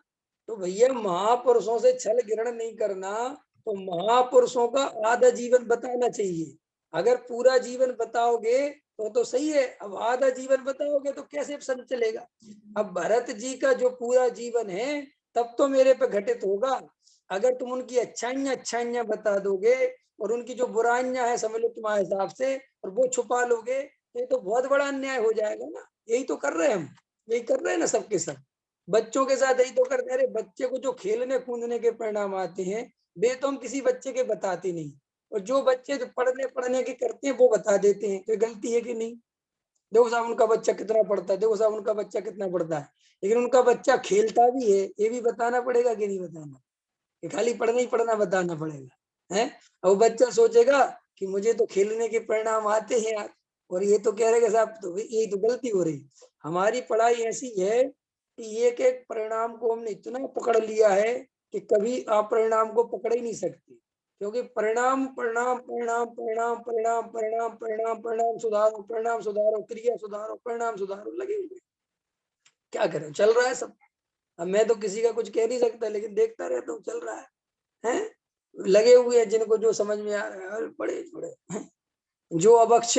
तो भैया महापुरुषों से छल ग्रहण नहीं करना, तो महापुरुषों का आधा जीवन बताना चाहिए। अगर पूरा जीवन बताओगे तो सही है, अब आधा जीवन बताओगे तो कैसे सब चलेगा? अब भरत जी का जो पूरा जीवन है तब तो मेरे पे घटित होगा। अगर तुम उनकी अच्छाइयां बता दोगे और उनकी जो बुराइयां है समझ लो तुम्हारे हिसाब से, और वो छुपा लोगे, तो ये तो बहुत बड़ा अन्याय हो जाएगा ना। यही तो कर रहे हैं हम, यही कर रहे हैं ना सबके सब। बच्चों के साथ यही तो करते हैं। अरे बच्चे को जो खेलने कूदने के परिणाम आते हैं वे तो हम किसी बच्चे के बताते नहीं, और जो बच्चे जो पढ़ने पढ़ने के करते हैं वो बता देते हैं। तो गलती है कि नहीं? देखो साहब उनका बच्चा कितना पढ़ता है, देखो साहब उनका बच्चा कितना पढ़ता है, लेकिन उनका बच्चा खेलता भी है, ये भी बताना पड़ेगा कि नहीं बताना? ये खाली पढ़ना ही पढ़ना बताना पड़ेगा है? और बच्चा सोचेगा कि मुझे तो खेलने के परिणाम आते हैं यार, और ये तो कह रहे साहब तो ये तो गलती हो रही। हमारी पढ़ाई ऐसी है कि एक एक परिणाम को हमने इतना पकड़ लिया है कि कभी आप परिणाम को पकड़ ही नहीं सकते, क्योंकि परिणाम परिणाम परिणाम परिणाम परिणाम परिणाम परिणाम परिणाम सुधारो क्रिया सुधारो परिणाम सुधारो लगे हुए। क्या करें, चल रहा है सब। अब मैं तो किसी का कुछ कह नहीं सकता, लेकिन देखता रहता हूँ चल रहा है? लगे हुए हैं जिनको जो समझ में आ रहा है, बड़े बड़े जो अवक्ष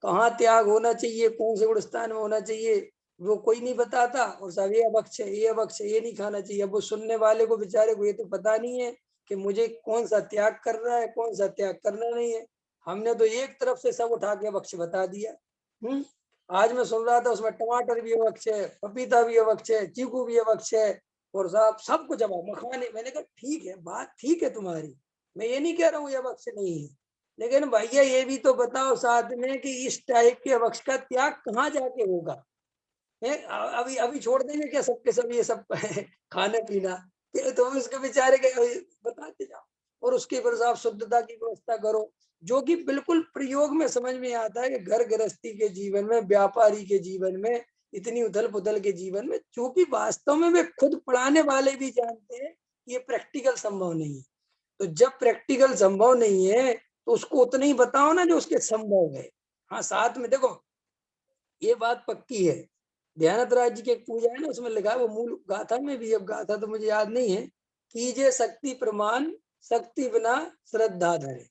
कहाँ त्याग होना चाहिए, कौन से गुण स्थान में होना चाहिए, वो कोई नहीं बताता। और सब ये अवक्ष है, ये अवक्ष है, ये नहीं खाना चाहिए। अब वो सुनने वाले को बेचारे को ये तो पता नहीं है कि मुझे कौन सा त्याग करना है, कौन सा त्याग करना नहीं है। हमने तो एक तरफ से सब उठा के अवक्ष बता दिया। आज मैं सुन रहा था उसमें टमाटर भी अवक्ष है, पपीता भी अवक्ष है, चीकू भी अवक्ष है, और साहब सब कुछ अब मखाने। मैंने कहा ठीक है, बात ठीक है तुम्हारी, मैं ये नहीं कह रहा हूँ ये अवक्ष नहीं है, लेकिन भैया ये भी तो बताओ साथ में कि इस टाइप के अवक्ष का त्याग कहाँ जाके होगा? है अभी अभी छोड़ देंगे क्या सबके सब ये सब खाने पीना? तो उसके बेचारे के बताते जाओ, और उसके फिर आप शुद्धता की व्यवस्था करो, जो कि बिल्कुल प्रयोग में समझ में आता है कि घर गृहस्थी के जीवन में, व्यापारी के जीवन में, इतनी उथल पुथल के जीवन में, जो कि वास्तव में वे खुद पढ़ाने वाले भी जानते हैं ये प्रैक्टिकल संभव नहीं है। तो जब प्रैक्टिकल संभव नहीं है तो उसको उतना ही बताओ ना जो उसके संभव है। हाँ साथ में देखो ये बात पक्की है, ध्यानत राज जी की एक पूजा है ना, उसमें लिखा है, वो मूल गाथा में भी, अब गाथा तो मुझे याद नहीं है, कीजिए शक्ति प्रमाण शक्ति बिना श्रद्धा धरे।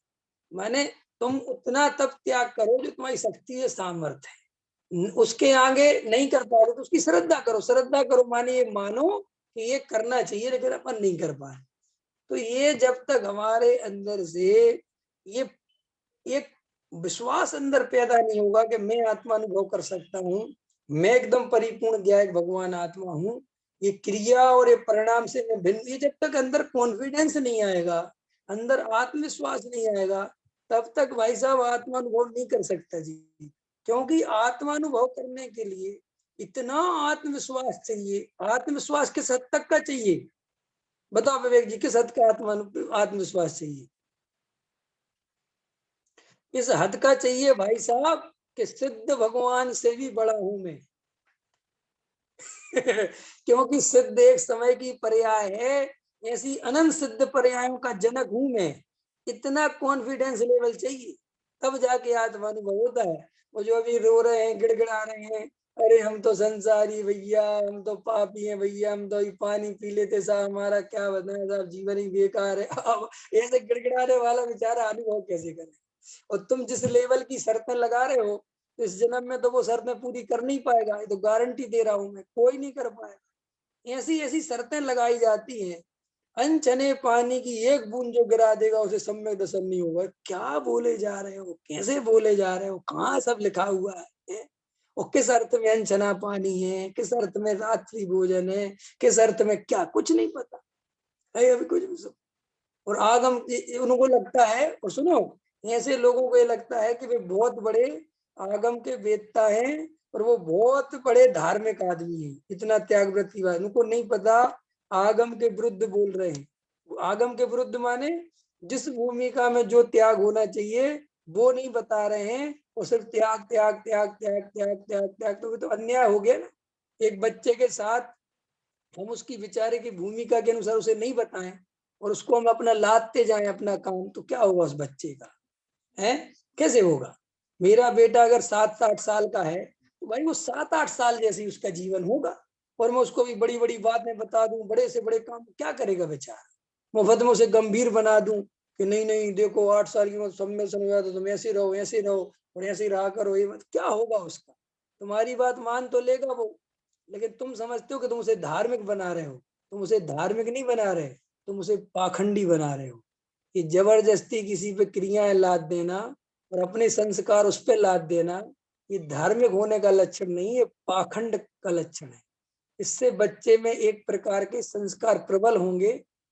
माने तुम उतना तप त्याग करो जो तुम्हारी शक्ति है, सामर्थ्य है, उसके आगे नहीं कर पाओगे तो उसकी श्रद्धा करो। श्रद्धा करो माने ये मानो कि ये करना चाहिए लेकिन अपन नहीं कर पाए। तो ये जब तक हमारे अंदर से ये एक विश्वास अंदर पैदा नहीं होगा कि मैं आत्मा अनुभव कर सकता हूँ, मैं एकदम परिपूर्ण ज्ञायक भगवान आत्मा हूँ, ये क्रिया और ये परिणाम से मैं भिन्न, ये जब तक अंदर कॉन्फिडेंस नहीं आएगा, अंदर आत्मविश्वास नहीं आएगा, तब तक भाई साहब आत्मा अनुभव नहीं कर सकता जी। क्योंकि आत्मा अनुभव करने के लिए इतना आत्मविश्वास चाहिए। आत्मविश्वास किस हद तक का चाहिए बताओ विवेक जी, किस हद का आत्मविश्वास चाहिए? इस हद का चाहिए भाई साहब कि सिद्ध भगवान से भी बड़ा हूं मैं। क्योंकि सिद्ध एक समय की पर्याय है, ऐसी अनंत सिद्ध पर्यायों का जनक हूं मैं। इतना कॉन्फिडेंस लेवल चाहिए, तब जाके आत्मानुभव होता है। वो जो अभी रो रहे हैं, गिड़गिड़ा रहे हैं, अरे हम तो संसारी भैया, हम तो पापी हैं भैया, हम तो पानी पी लेते साहब, हमारा क्या बताएं साहब, जीवन ही बेकार है। अब ऐसे गिड़गिड़ाने वाला बेचारा अनुभव कैसे करे? और तुम जिस लेवल की शर्तें लगा रहे हो तो इस जन्म में तो वो शर्तें पूरी कर नहीं पाएगा, ये तो गारंटी दे रहा हूं मैं, कोई नहीं कर पाएगा। ऐसी ऐसी शर्तें लगाई जाती हैं, अनचने पानी की एक बूंद जो गिरा देगा उसे सम्यक दर्शन नहीं होगा। क्या बोले जा रहे हो, कैसे बोले जा रहे हो, कहाँ सब लिखा हुआ है? और किस अर्थ में अनचना पानी है, किस अर्थ में रात्रि भोजन है, किस अर्थ में क्या, कुछ नहीं पता है अभी कुछ भी। और आगम उनको लगता है, और सुनो, ऐसे लोगों को ये लगता है कि वे बहुत बड़े आगम के वेदता हैं और वो बहुत बड़े धार्मिक आदमी हैं, इतना त्याग व्रत उनको नहीं पता आगम के विरुद्ध बोल रहे हैं। आगम के विरुद्ध माने जिस भूमिका में जो त्याग होना चाहिए वो नहीं बता रहे हैं, वो सिर्फ त्याग त्याग त्याग त्याग त्याग त्याग त्याग, तो अन्याय हो गया ना। एक बच्चे के साथ हम उसकी विचारे की भूमिका के अनुसार उसे नहीं बताएं और उसको हम अपना लादते जाएं अपना काम, तो क्या होगा उस बच्चे का? है कैसे होगा? मेरा बेटा अगर 7-8 साल का है तो भाई वो 7-8 साल जैसे उसका जीवन होगा, और मैं उसको भी बड़ी बड़ी बातें बता दूं, बड़े से बड़े काम, क्या करेगा बेचारा? मुफ्त में उसे गंभीर बना दूं कि नहीं नहीं देखो 8 साल की सम्मेलन हुआ तो तुम ऐसे रहो और ऐसे ही रहा करो, ये क्या होगा उसका? तुम्हारी बात मान तो लेगा वो, लेकिन तुम समझते हो कि तुम उसे धार्मिक बना रहे हो। तुम उसे धार्मिक नहीं बना रहे, तुम उसे पाखंडी बना रहे हो। कि जबरदस्ती किसी पे क्रियाएं लाद देना और अपने संस्कार उस पे लाद देना, ये धार्मिक होने का लक्षण नहीं है, पाखंड का लक्षण है। इससे बच्चे में एक प्रकार के संस्कार प्रबल होंगे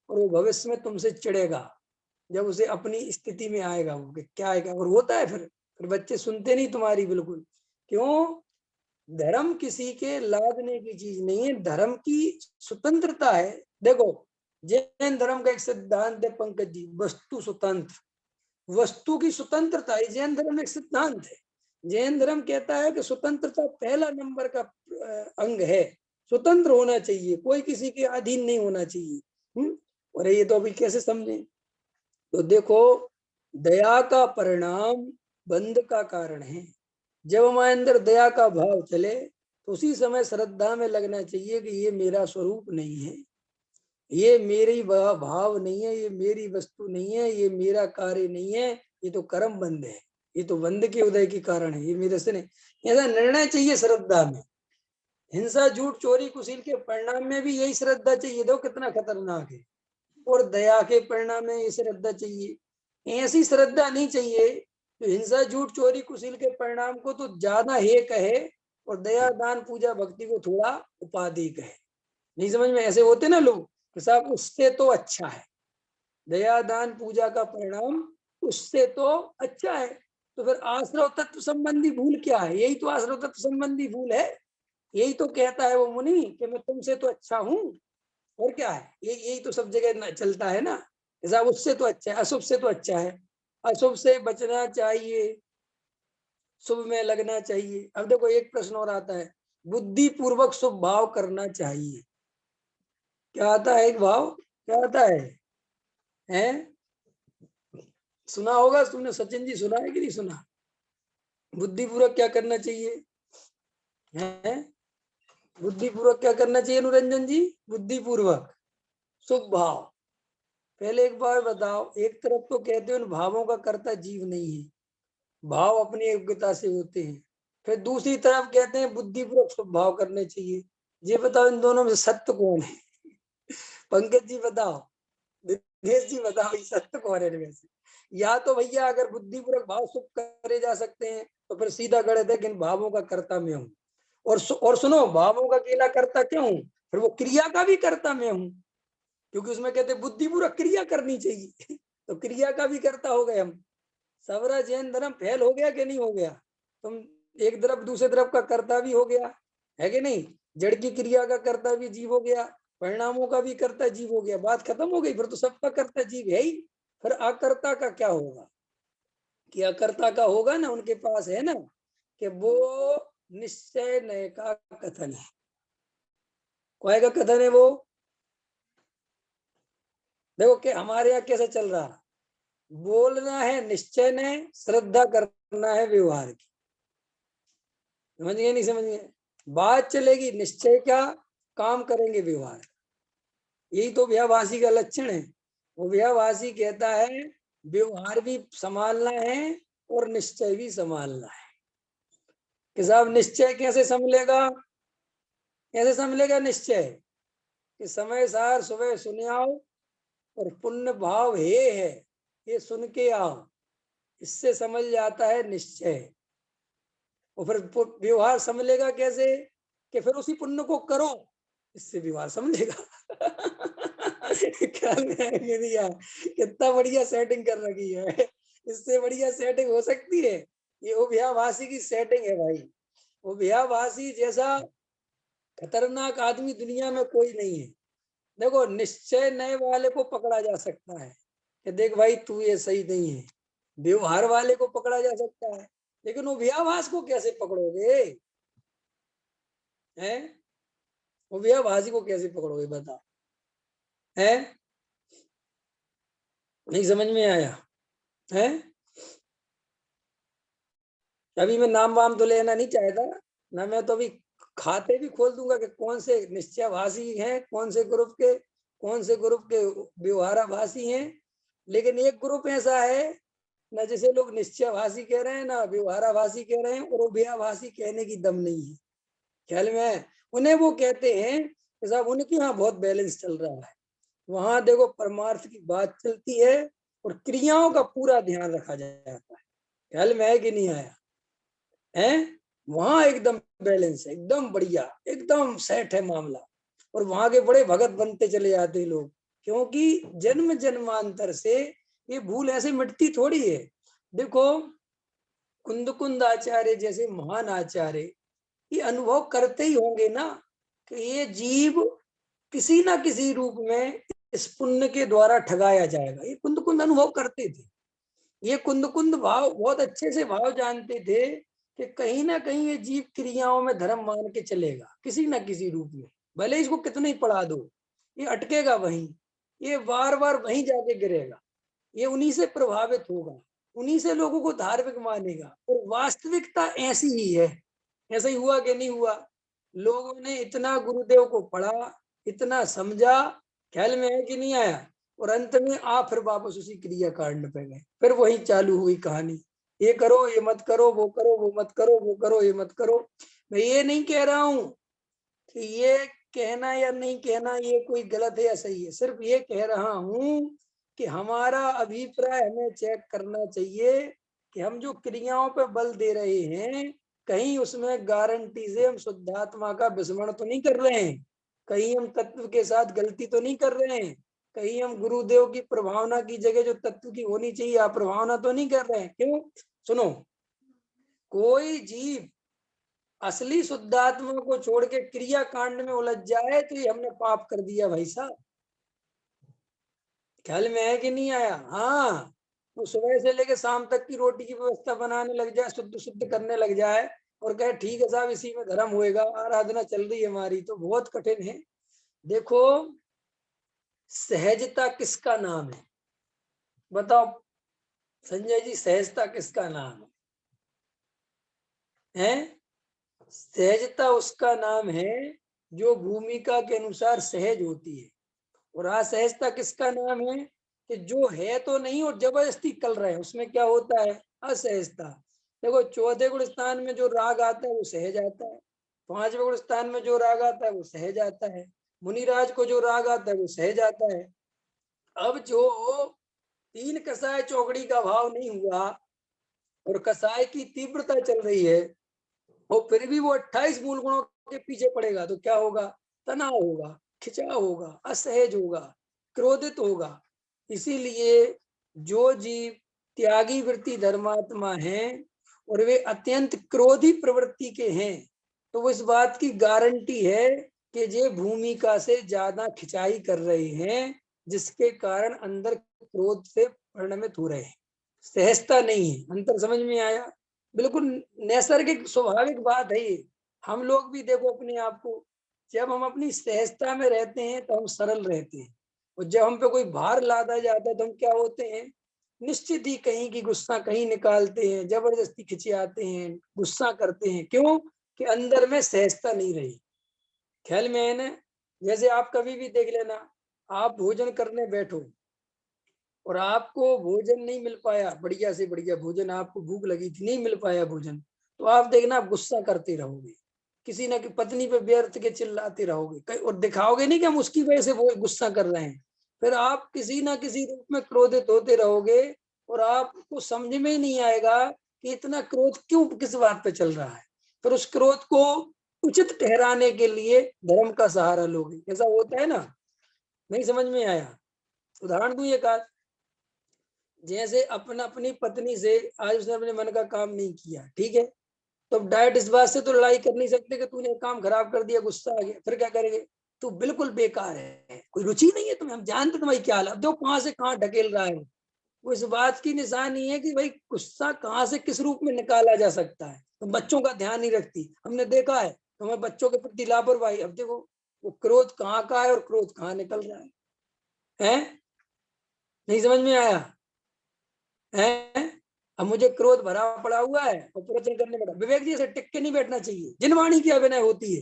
और वो भविष्य में तुमसे चिढ़ेगा जब उसे अपनी स्थिति में आएगा वो कि क्या है क्या, और होता है फिर बच्चे सुनते नहीं तुम्हारी बिल्कुल। क्यों? धर्म किसी के लादने की चीज नहीं है, धर्म की स्वतंत्रता है। देखो, जैन धर्म का एक सिद्धांत है पंकज जी, वस्तु स्वतंत्र, वस्तु की स्वतंत्रता, ये जैन धर्म एक सिद्धांत है। जैन धर्म कहता है कि स्वतंत्रता पहला नंबर का अंग है, स्वतंत्र होना चाहिए, कोई किसी के अधीन नहीं होना चाहिए। और ये तो अभी कैसे समझे? तो देखो, दया का परिणाम बंध का कारण है। जब हमारे अंदर दया का भाव चले तो उसी समय श्रद्धा में लगना चाहिए कि ये मेरा स्वरूप नहीं है, ये मेरी भाव नहीं है, ये मेरी वस्तु नहीं है, ये मेरा कार्य नहीं है, ये तो कर्म बंध है, ये तो बंध के उदय के कारण है, ये मेरे से नहीं। ऐसा निर्णय चाहिए श्रद्धा में। हिंसा झूठ चोरी कुशील के परिणाम में भी यही श्रद्धा चाहिए, दो कितना खतरनाक है। और दया के परिणाम में ये श्रद्धा चाहिए। ऐसी श्रद्धा नहीं चाहिए तो हिंसा झूठ चोरी कुशील के परिणाम को तो ज्यादा हे कहे और दया दान पूजा भक्ति को थोड़ा उपाधि कहे। नहीं समझ में? ऐसे होते ना लोग कि साहब उससे तो अच्छा है, दया दान पूजा का परिणाम उससे तो अच्छा है। तो फिर आश्रव तत्व संबंधी भूल क्या है? यही तो आश्रव तत्व संबंधी भूल है। यही तो कहता है वो मुनि कि मैं तुमसे तो अच्छा हूं, और क्या है? यही तो सब जगह चलता है ना, साहब उससे तो अच्छा है, अशुभ से तो अच्छा है, अशुभ से बचना चाहिए, शुभ में लगना चाहिए। अब देखो एक प्रश्न और आता है, बुद्धि पूर्वक शुभ भाव करना चाहिए। क्या आता है? एक भाव क्या आता है? हैं? सुना होगा तुमने, सचिन जी सुना है कि नहीं सुना? बुद्धिपूर्वक क्या करना चाहिए? हैं? बुद्धिपूर्वक क्या करना चाहिए अनुरंजन जी? बुद्धिपूर्वक शुभ भाव। पहले एक बार बताओ, एक तरफ तो कहते हो इन भावों का कर्ता जीव नहीं है, भाव अपनी योग्यता से होते हैं, फिर दूसरी तरफ कहते हैं बुद्धिपूर्वक शुभ भाव करने चाहिए। ये बताओ इन दोनों में सत्य कौन है? पंकज जी बताओ, दिनेश जी बताओ, ये सत्य कौन है इनमें से? या तो भैया अगर बुद्धिपूर्वक भाव शुभ करे जा सकते हैं तो फिर सीधा गलत है कि इन भावों का कर्ता मैं हूँ। और सुनो, भावों का अकेला कर्ता क्यों हूँ? फिर वो क्रिया का भी कर्ता मैं हूँ, क्योंकि उसमें कहते बुद्धिपूर्वक क्रिया करनी चाहिए तो क्रिया का भी कर्ता हो गए हम। सबरा जैन धर्म फेल हो गया कि नहीं हो गया? तुम एक तरफ दूसरे तरफ का कर्ता भी हो गया, है कि नहीं? जड़ की क्रिया का कर्ता भी जीव हो गया, परिणामों का भी कर्ता जीव हो गया, बात खत्म हो गई। फिर तो सबका कर्ता जीव है ही। फिर अकर्ता का क्या होगा? कि अकर्ता का होगा ना, उनके पास है ना कि वो निश्चय नय का कथन है। कौन का कथन है वो? देखो कि हमारे यहाँ कैसे चल रहा, बोलना है निश्चय ने, श्रद्धा करना है व्यवहार की। समझ गए नहीं समझ गए? बात चलेगी निश्चय क्या, काम करेंगे व्यवहार। यही तो व्यवहासी का लक्षण है। वो व्यवहासी कहता है व्यवहार भी संभालना है और निश्चय भी संभालना है। कि साहब निश्चय कैसे संभलेगा, कैसे संभलेगा निश्चय? कि समय सार सुबह सुन आओ और पुण्य भाव है ये सुन के आओ, इससे समझ जाता है निश्चय। और फिर व्यवहार समझेगा कैसे? कि फिर उसी पुण्य को करो, इससे व्यवहार समझेगा। ख्याल में है कि नहीं? कितना बढ़िया सेटिंग कर रखी है, इससे बढ़िया सेटिंग हो सकती है? ये उभयाभाषी की सेटिंग है भाई। उभयाभाषी जैसा खतरनाक आदमी दुनिया में कोई नहीं है। देखो, निश्चय नए वाले को पकड़ा जा सकता है कि देख भाई तू ये सही नहीं है, व्यवहार वाले को पकड़ा जा सकता है, लेकिन उभयाभास को कैसे पकड़ोगे? हैं? उभयाभासी को कैसे पकड़ोगे बता? है नहीं समझ में आया? है अभी मैं नाम वाम तो लेना नहीं चाहता ना, मैं तो अभी खाते भी खोल दूंगा कि कौन से निश्चयभाषी हैं, कौन से ग्रुप के व्यवहाराभासी हैं। लेकिन एक ग्रुप ऐसा है ना, जिसे लोग निश्चयभाषी कह रहे हैं ना व्यवहाराभासी कह रहे हैं, और उभयाभासी कहने की दम नहीं है। ख्याल में है? उन्हें वो कहते हैं कि साहब उनके यहाँ बहुत बैलेंस चल रहा है, वहां देखो परमार्थ की बात चलती है और क्रियाओं का पूरा ध्यान रखा जाता है। ख्याल में है कि नहीं आया? है वहां एकदम बैलेंस है, एकदम बढ़िया, एकदम सेट है मामला। और वहां के बड़े भगत बनते चले जाते हैं लोग, क्योंकि जन्म जन्मांतर से ये भूल ऐसे मिटती थोड़ी है। देखो, कुंद आचार्य जैसे महान आचार्य ये अनुभव करते ही होंगे ना कि ये जीव किसी ना किसी रूप में इस पुण्य के द्वारा ठगाया जाएगा। ये कुंद अनुभव करते थे, ये कुंद भाव बहुत अच्छे से भाव जानते थे कि कहीं ना कहीं ये जीव क्रियाओं में धर्म मान के चलेगा किसी ना किसी रूप में, भले इसको कितना ही पढ़ा दो, ये अटकेगा वहीं, ये बार बार वहीं जाके गिरेगा, ये उन्हीं से प्रभावित होगा, उन्हीं से लोगों को धार्मिक मानेगा। और वास्तविकता ऐसी ही है। ऐसा ही हुआ कि नहीं हुआ? लोगों ने इतना गुरुदेव को पढ़ा, इतना समझा, ख्याल में है कि नहीं आया? और अंत में फिर वापस उसी क्रिया कांड पे गए, फिर वही चालू हुई कहानी, ये करो ये मत करो, वो करो वो मत करो, वो करो ये मत करो। मैं ये नहीं कह रहा हूं कि ये कहना या नहीं कहना ये कोई गलत है या सही है, सिर्फ ये कह रहा हूं कि हमारा अभिप्राय हमें चेक करना चाहिए कि हम जो क्रियाओं पर बल दे रहे हैं कहीं उसमें गारंटी से हम शुद्धात्मा का विस्मरण तो नहीं कर रहे हैं, कहीं हम तत्व के साथ गलती तो नहीं कर रहे हैं, कहीं हम गुरुदेव की प्रभावना की जगह जो तत्व की होनी चाहिए अप्रभावना तो नहीं कर रहे हैं। क्यों? सुनो, कोई जीव असली शुद्धात्मा को छोड़ के क्रिया कांड में उलझ जाए तो ये हमने पाप कर दिया भाई साहब। ख्याल में है कि नहीं आया? हाँ, तो सुबह से लेके शाम तक की रोटी की व्यवस्था बनाने लग जाए, शुद्ध शुद्ध करने लग जाए और कहे ठीक है साहब इसी में धर्म होएगा, आराधना चल रही है हमारी, तो बहुत कठिन है। देखो, सहजता किसका नाम है? बताओ संजय जी, सहजता किसका नाम है? सहजता उसका नाम है जो भूमिका के अनुसार सहज होती है। और असहजता किसका नाम है? कि जो है तो नहीं और जबरदस्ती कर रहे हैं, उसमें क्या होता है? असहजता। देखो, चौथे गुण स्थान में जो राग आता है वो सहज आता है, पांचवें गुण स्थान में जो राग आता है वो सहज आता है, मुनिराज को जो राग आता है वो सहज आता है। अब जो तीन कसाय चौकड़ी का भाव नहीं हुआ और कसाय की तीव्रता चल रही है, और फिर भी वो 28 मूल गुणों के पीछे पड़ेगा तो क्या होगा? तनाव होगा, खिंचाव होगा, असहज होगा, क्रोधित होगा। इसीलिए जो जीव त्यागी वृत्ति धर्मात्मा हैं और वे अत्यंत क्रोधी प्रवृत्ति के हैं, तो वो इस बात की गारंटी है कि ये भूमिका से ज्यादा खिंचाई कर रहे हैं, जिसके कारण अंदर क्रोध से परिणमित हो रहे हैं। सहजता नहीं है। अंतर समझ में आया? बिल्कुल नैसर्गिक स्वाभाविक बात है ये। हम लोग भी देखो अपने आप को, जब हम अपनी सहजता में रहते हैं तो हम सरल रहते हैं, और जब हम पे कोई भार लादा जाता है तो हम क्या होते हैं? निश्चित ही कहीं की गुस्सा कहीं निकालते हैं, जबरदस्ती खिंचे आते हैं, गुस्सा करते हैं। क्यों? कि अंदर में सहजता नहीं रही। ख्याल में है ना? जैसे आप कभी भी देख लेना, आप भोजन करने बैठो और आपको भोजन नहीं मिल पाया, बढ़िया से बढ़िया भोजन, आपको भूख लगी थी नहीं मिल पाया भोजन, तो आप देखना आप गुस्सा करते रहोगे, किसी ना कि पत्नी पे व्यर्थ के चिल्लाते रहोगे और दिखाओगे नहीं कि हम उसकी वजह से वो गुस्सा कर रहे हैं। फिर आप किसी ना किसी रूप में क्रोधित होते रहोगे और आपको समझ में ही नहीं आएगा कि इतना क्रोध क्यों, किस बात पे चल रहा है। फिर उस क्रोध को उचित ठहराने के लिए धर्म का सहारा लोगे। ऐसा होता है ना, नहीं समझ में आया? उदाहरण दूं एक आध, जैसे अपनी पत्नी से आज उसने अपने मन का काम नहीं किया, ठीक है, तो डायरेक्ट इस बात से तो लड़ाई कर नहीं सकते कि तूने काम खराब कर दिया, गुस्सा आ गया, फिर क्या करेंगे? तू बिल्कुल बेकार है, कोई रुचि नहीं है तुम्हें, हम जानते तुम्हारी क्या हाल है। अब देखो कहां से कहां ढकेल रहा है वो। इस बात की निशानी है कि भाई गुस्सा कहां से किस रूप में निकाला जा सकता है। तो बच्चों का ध्यान नहीं रखती, हमने देखा है हमें बच्चों के प्रति लापरवाही। अब देखो वो क्रोध कहाँ का है और क्रोध कहाँ निकल रहा है? नहीं समझ में आया है? अब मुझे क्रोध भरा पड़ा हुआ है और प्रवचन करने बैठा, विवेक जी से टिक के नहीं बैठना चाहिए, जिनवाणी की अभिनय होती है।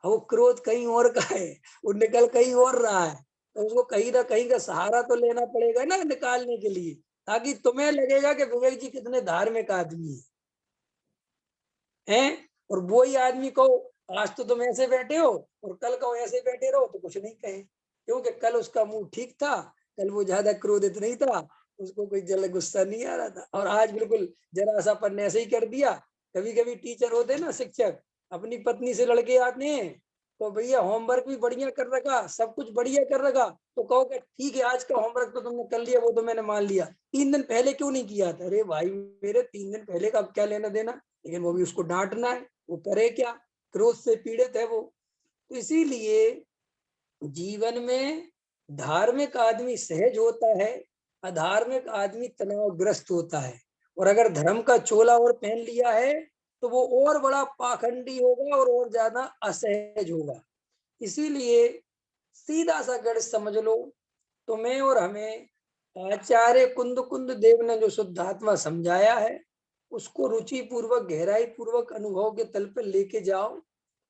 वो क्रोध कहीं और का है, वो निकल कहीं और रहा है, तो उसको कहीं ना कहीं का सहारा तो लेना पड़ेगा ना निकालने के लिए, ताकि तुम्हें लगेगा कि विवेक जी कितने धार्मिक आदमी है। और वो ही आदमी को आज तो तुम ऐसे बैठे हो और कल को ऐसे बैठे रहो तो कुछ नहीं कहे, क्योंकि कल उसका मुंह ठीक था, कल वो ज्यादा क्रोधित नहीं था, उसको कोई जल गुस्सा नहीं आ रहा था, और आज बिल्कुल जरा सा अपन ने ऐसे ही कर दिया। कभी कभी टीचर होते ना, शिक्षक अपनी पत्नी से लड़के आते हैं, तो भैया होमवर्क भी बढ़िया कर रखा, सब कुछ बढ़िया कर रखा, तो कहो कि ठीक है आज का होमवर्क तो तुमने कर लिया, वो तो मैंने मान लिया, 3 दिन पहले क्यों नहीं किया था? अरे भाई मेरे 3 दिन पहले का क्या लेना देना, लेकिन वो भी उसको डांटना है, वो करे क्या, क्रोध से पीड़ित है वो। तो इसीलिए जीवन में धार्मिक आदमी सहज होता है, अधार्मिक आदमी तनावग्रस्त होता है। और अगर धर्म का चोला और पहन लिया है तो वो और बड़ा पाखंडी होगा और ज्यादा असहज होगा। इसीलिए सीधा सा गढ़ समझ लो, तुम्हें और हमें आचार्य कुंद कुंद देव ने जो शुद्धात्मा समझाया है उसको रुचि पूर्वक गहराई पूर्वक अनुभव के तल पर लेके जाओ।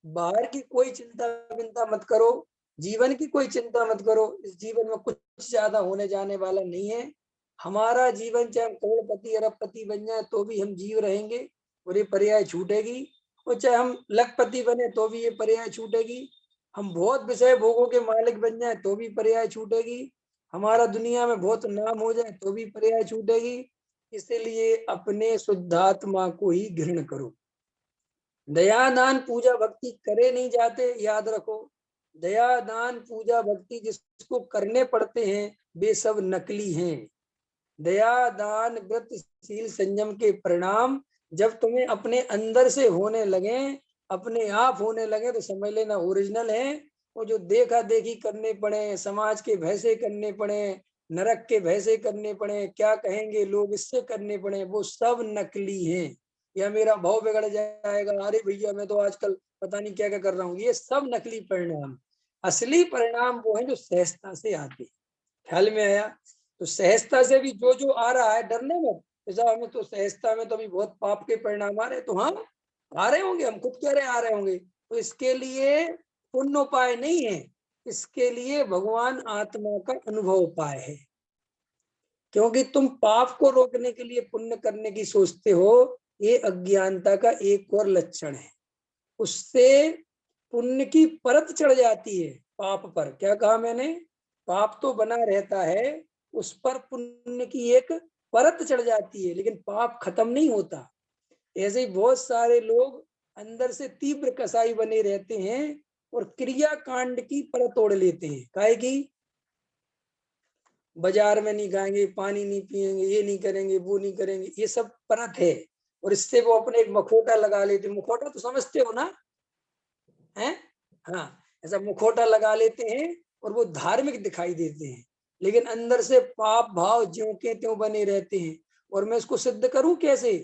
बाहर की कोई चिंता विंता मत करो, जीवन की कोई चिंता मत करो, इस जीवन में कुछ ज्यादा होने जाने वाला नहीं है। हमारा जीवन चाहे हम करोड़पति अरबपति बन जाए तो भी हम जीव रहेंगे और ये पर्याय छूटेगी, और चाहे हम लखपति बने तो भी ये पर्याय छूटेगी, हम बहुत विषय भोगों के मालिक बन जाए तो भी पर्याय छूटेगी, हमारा दुनिया में बहुत नाम हो जाए तो भी पर्याय छूटेगी। इसलिए अपने शुद्धात्मा को ही घृण करो। दया दान पूजा भक्ति करे नहीं जाते, याद रखो। दया दान पूजा भक्ति जिसको करने पड़ते हैं वे सब नकली हैं। दया दान व्रत शील संयम के परिणाम जब तुम्हें अपने अंदर से होने लगे, अपने आप होने लगे, तो समझ लेना ओरिजिनल है। और जो देखा देखी करने पड़े, समाज के भय से करने पड़े, नरक के भय से करने पड़े, क्या कहेंगे लोग इससे करने पड़े, वो सब नकली हैं। या मेरा भाव बिगड़ जाएगा, अरे भैया मैं तो आजकल पता नहीं क्या क्या कर रहा हूँ, ये सब नकली परिणाम। असली परिणाम वो है जो सहजता से आते। ख्याल में आया? तो सहजता से भी जो जो आ रहा है डरने में, जैसा हमें तो सहजता में तो अभी बहुत पाप के परिणाम आ रहे हैं, तो हाँ आ रहे होंगे, हम खुद कह रहे आ रहे होंगे, तो इसके लिए पुण्य उपाय नहीं है, इसके लिए भगवान आत्मा का अनुभव उपाय है। क्योंकि तुम पाप को रोकने के लिए पुण्य करने की सोचते हो, ये अज्ञानता का एक और लक्षण है। उससे पुण्य की परत चढ़ जाती है पाप पर। क्या कहा मैंने? पाप तो बना रहता है, उस पर पुण्य की एक परत चढ़ जाती है, लेकिन पाप खत्म नहीं होता। ऐसे ही बहुत सारे लोग अंदर से तीव्र कसाई बने रहते हैं और क्रिया कांड की परत तोड़ लेते हैं। काहे की? बाजार में नहीं खाएंगे, पानी नहीं पिएंगे, ये नहीं करेंगे, वो नहीं करेंगे, ये सब परत है। और इससे वो अपने एक मुखौटा लगा लेते, मुखौटा तो समझते हो ना, है? हाँ, ऐसा मुखौटा लगा लेते हैं और वो धार्मिक दिखाई देते हैं, लेकिन अंदर से पाप भाव ज्यों के त्यों बने रहते हैं। और मैं इसको सिद्ध करूं कैसे?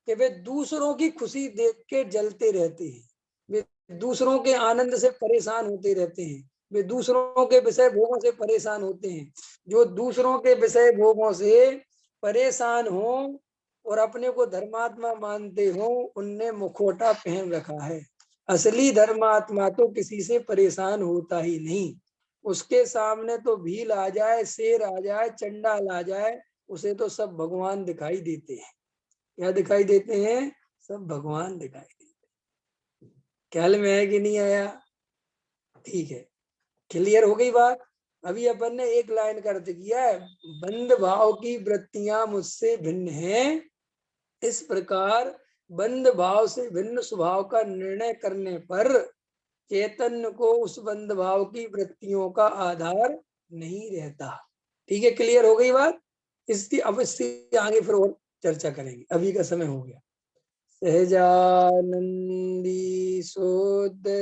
कि वे दूसरों की खुशी देख के जलते रहते हैं, वे दूसरों के आनंद से परेशान होते रहते हैं, वे दूसरों के विषय भोगों से परेशान होते हैं। जो दूसरों के विषय भोगों से परेशान हो और अपने को धर्मात्मा मानते हो, उनने मुखौटा पहन रखा है। असली धर्मात्मा तो किसी से परेशान होता ही नहीं। उसके सामने तो भील आ जाए, शेर आ जाए, चंडाल आ जाए, उसे तो सब भगवान दिखाई देते हैं। क्या दिखाई देते हैं? सब भगवान दिखाई देते। ख्याल में है कि नहीं आया? ठीक है, क्लियर हो गई बात। अभी अपन ने एक लाइन का अर्थ किया है, बंद भाव की वृत्तियां मुझसे भिन्न हैं, इस प्रकार बंद भाव से भिन्न स्वभाव का निर्णय करने पर चैतन्य को उस बंद भाव की वृत्तियों का आधार नहीं रहता। ठीक है, क्लियर हो गई बात। इसकी अब इससे आगे फिर और चर्चा करेंगे, अभी का समय हो गया। सहजानंदी सोद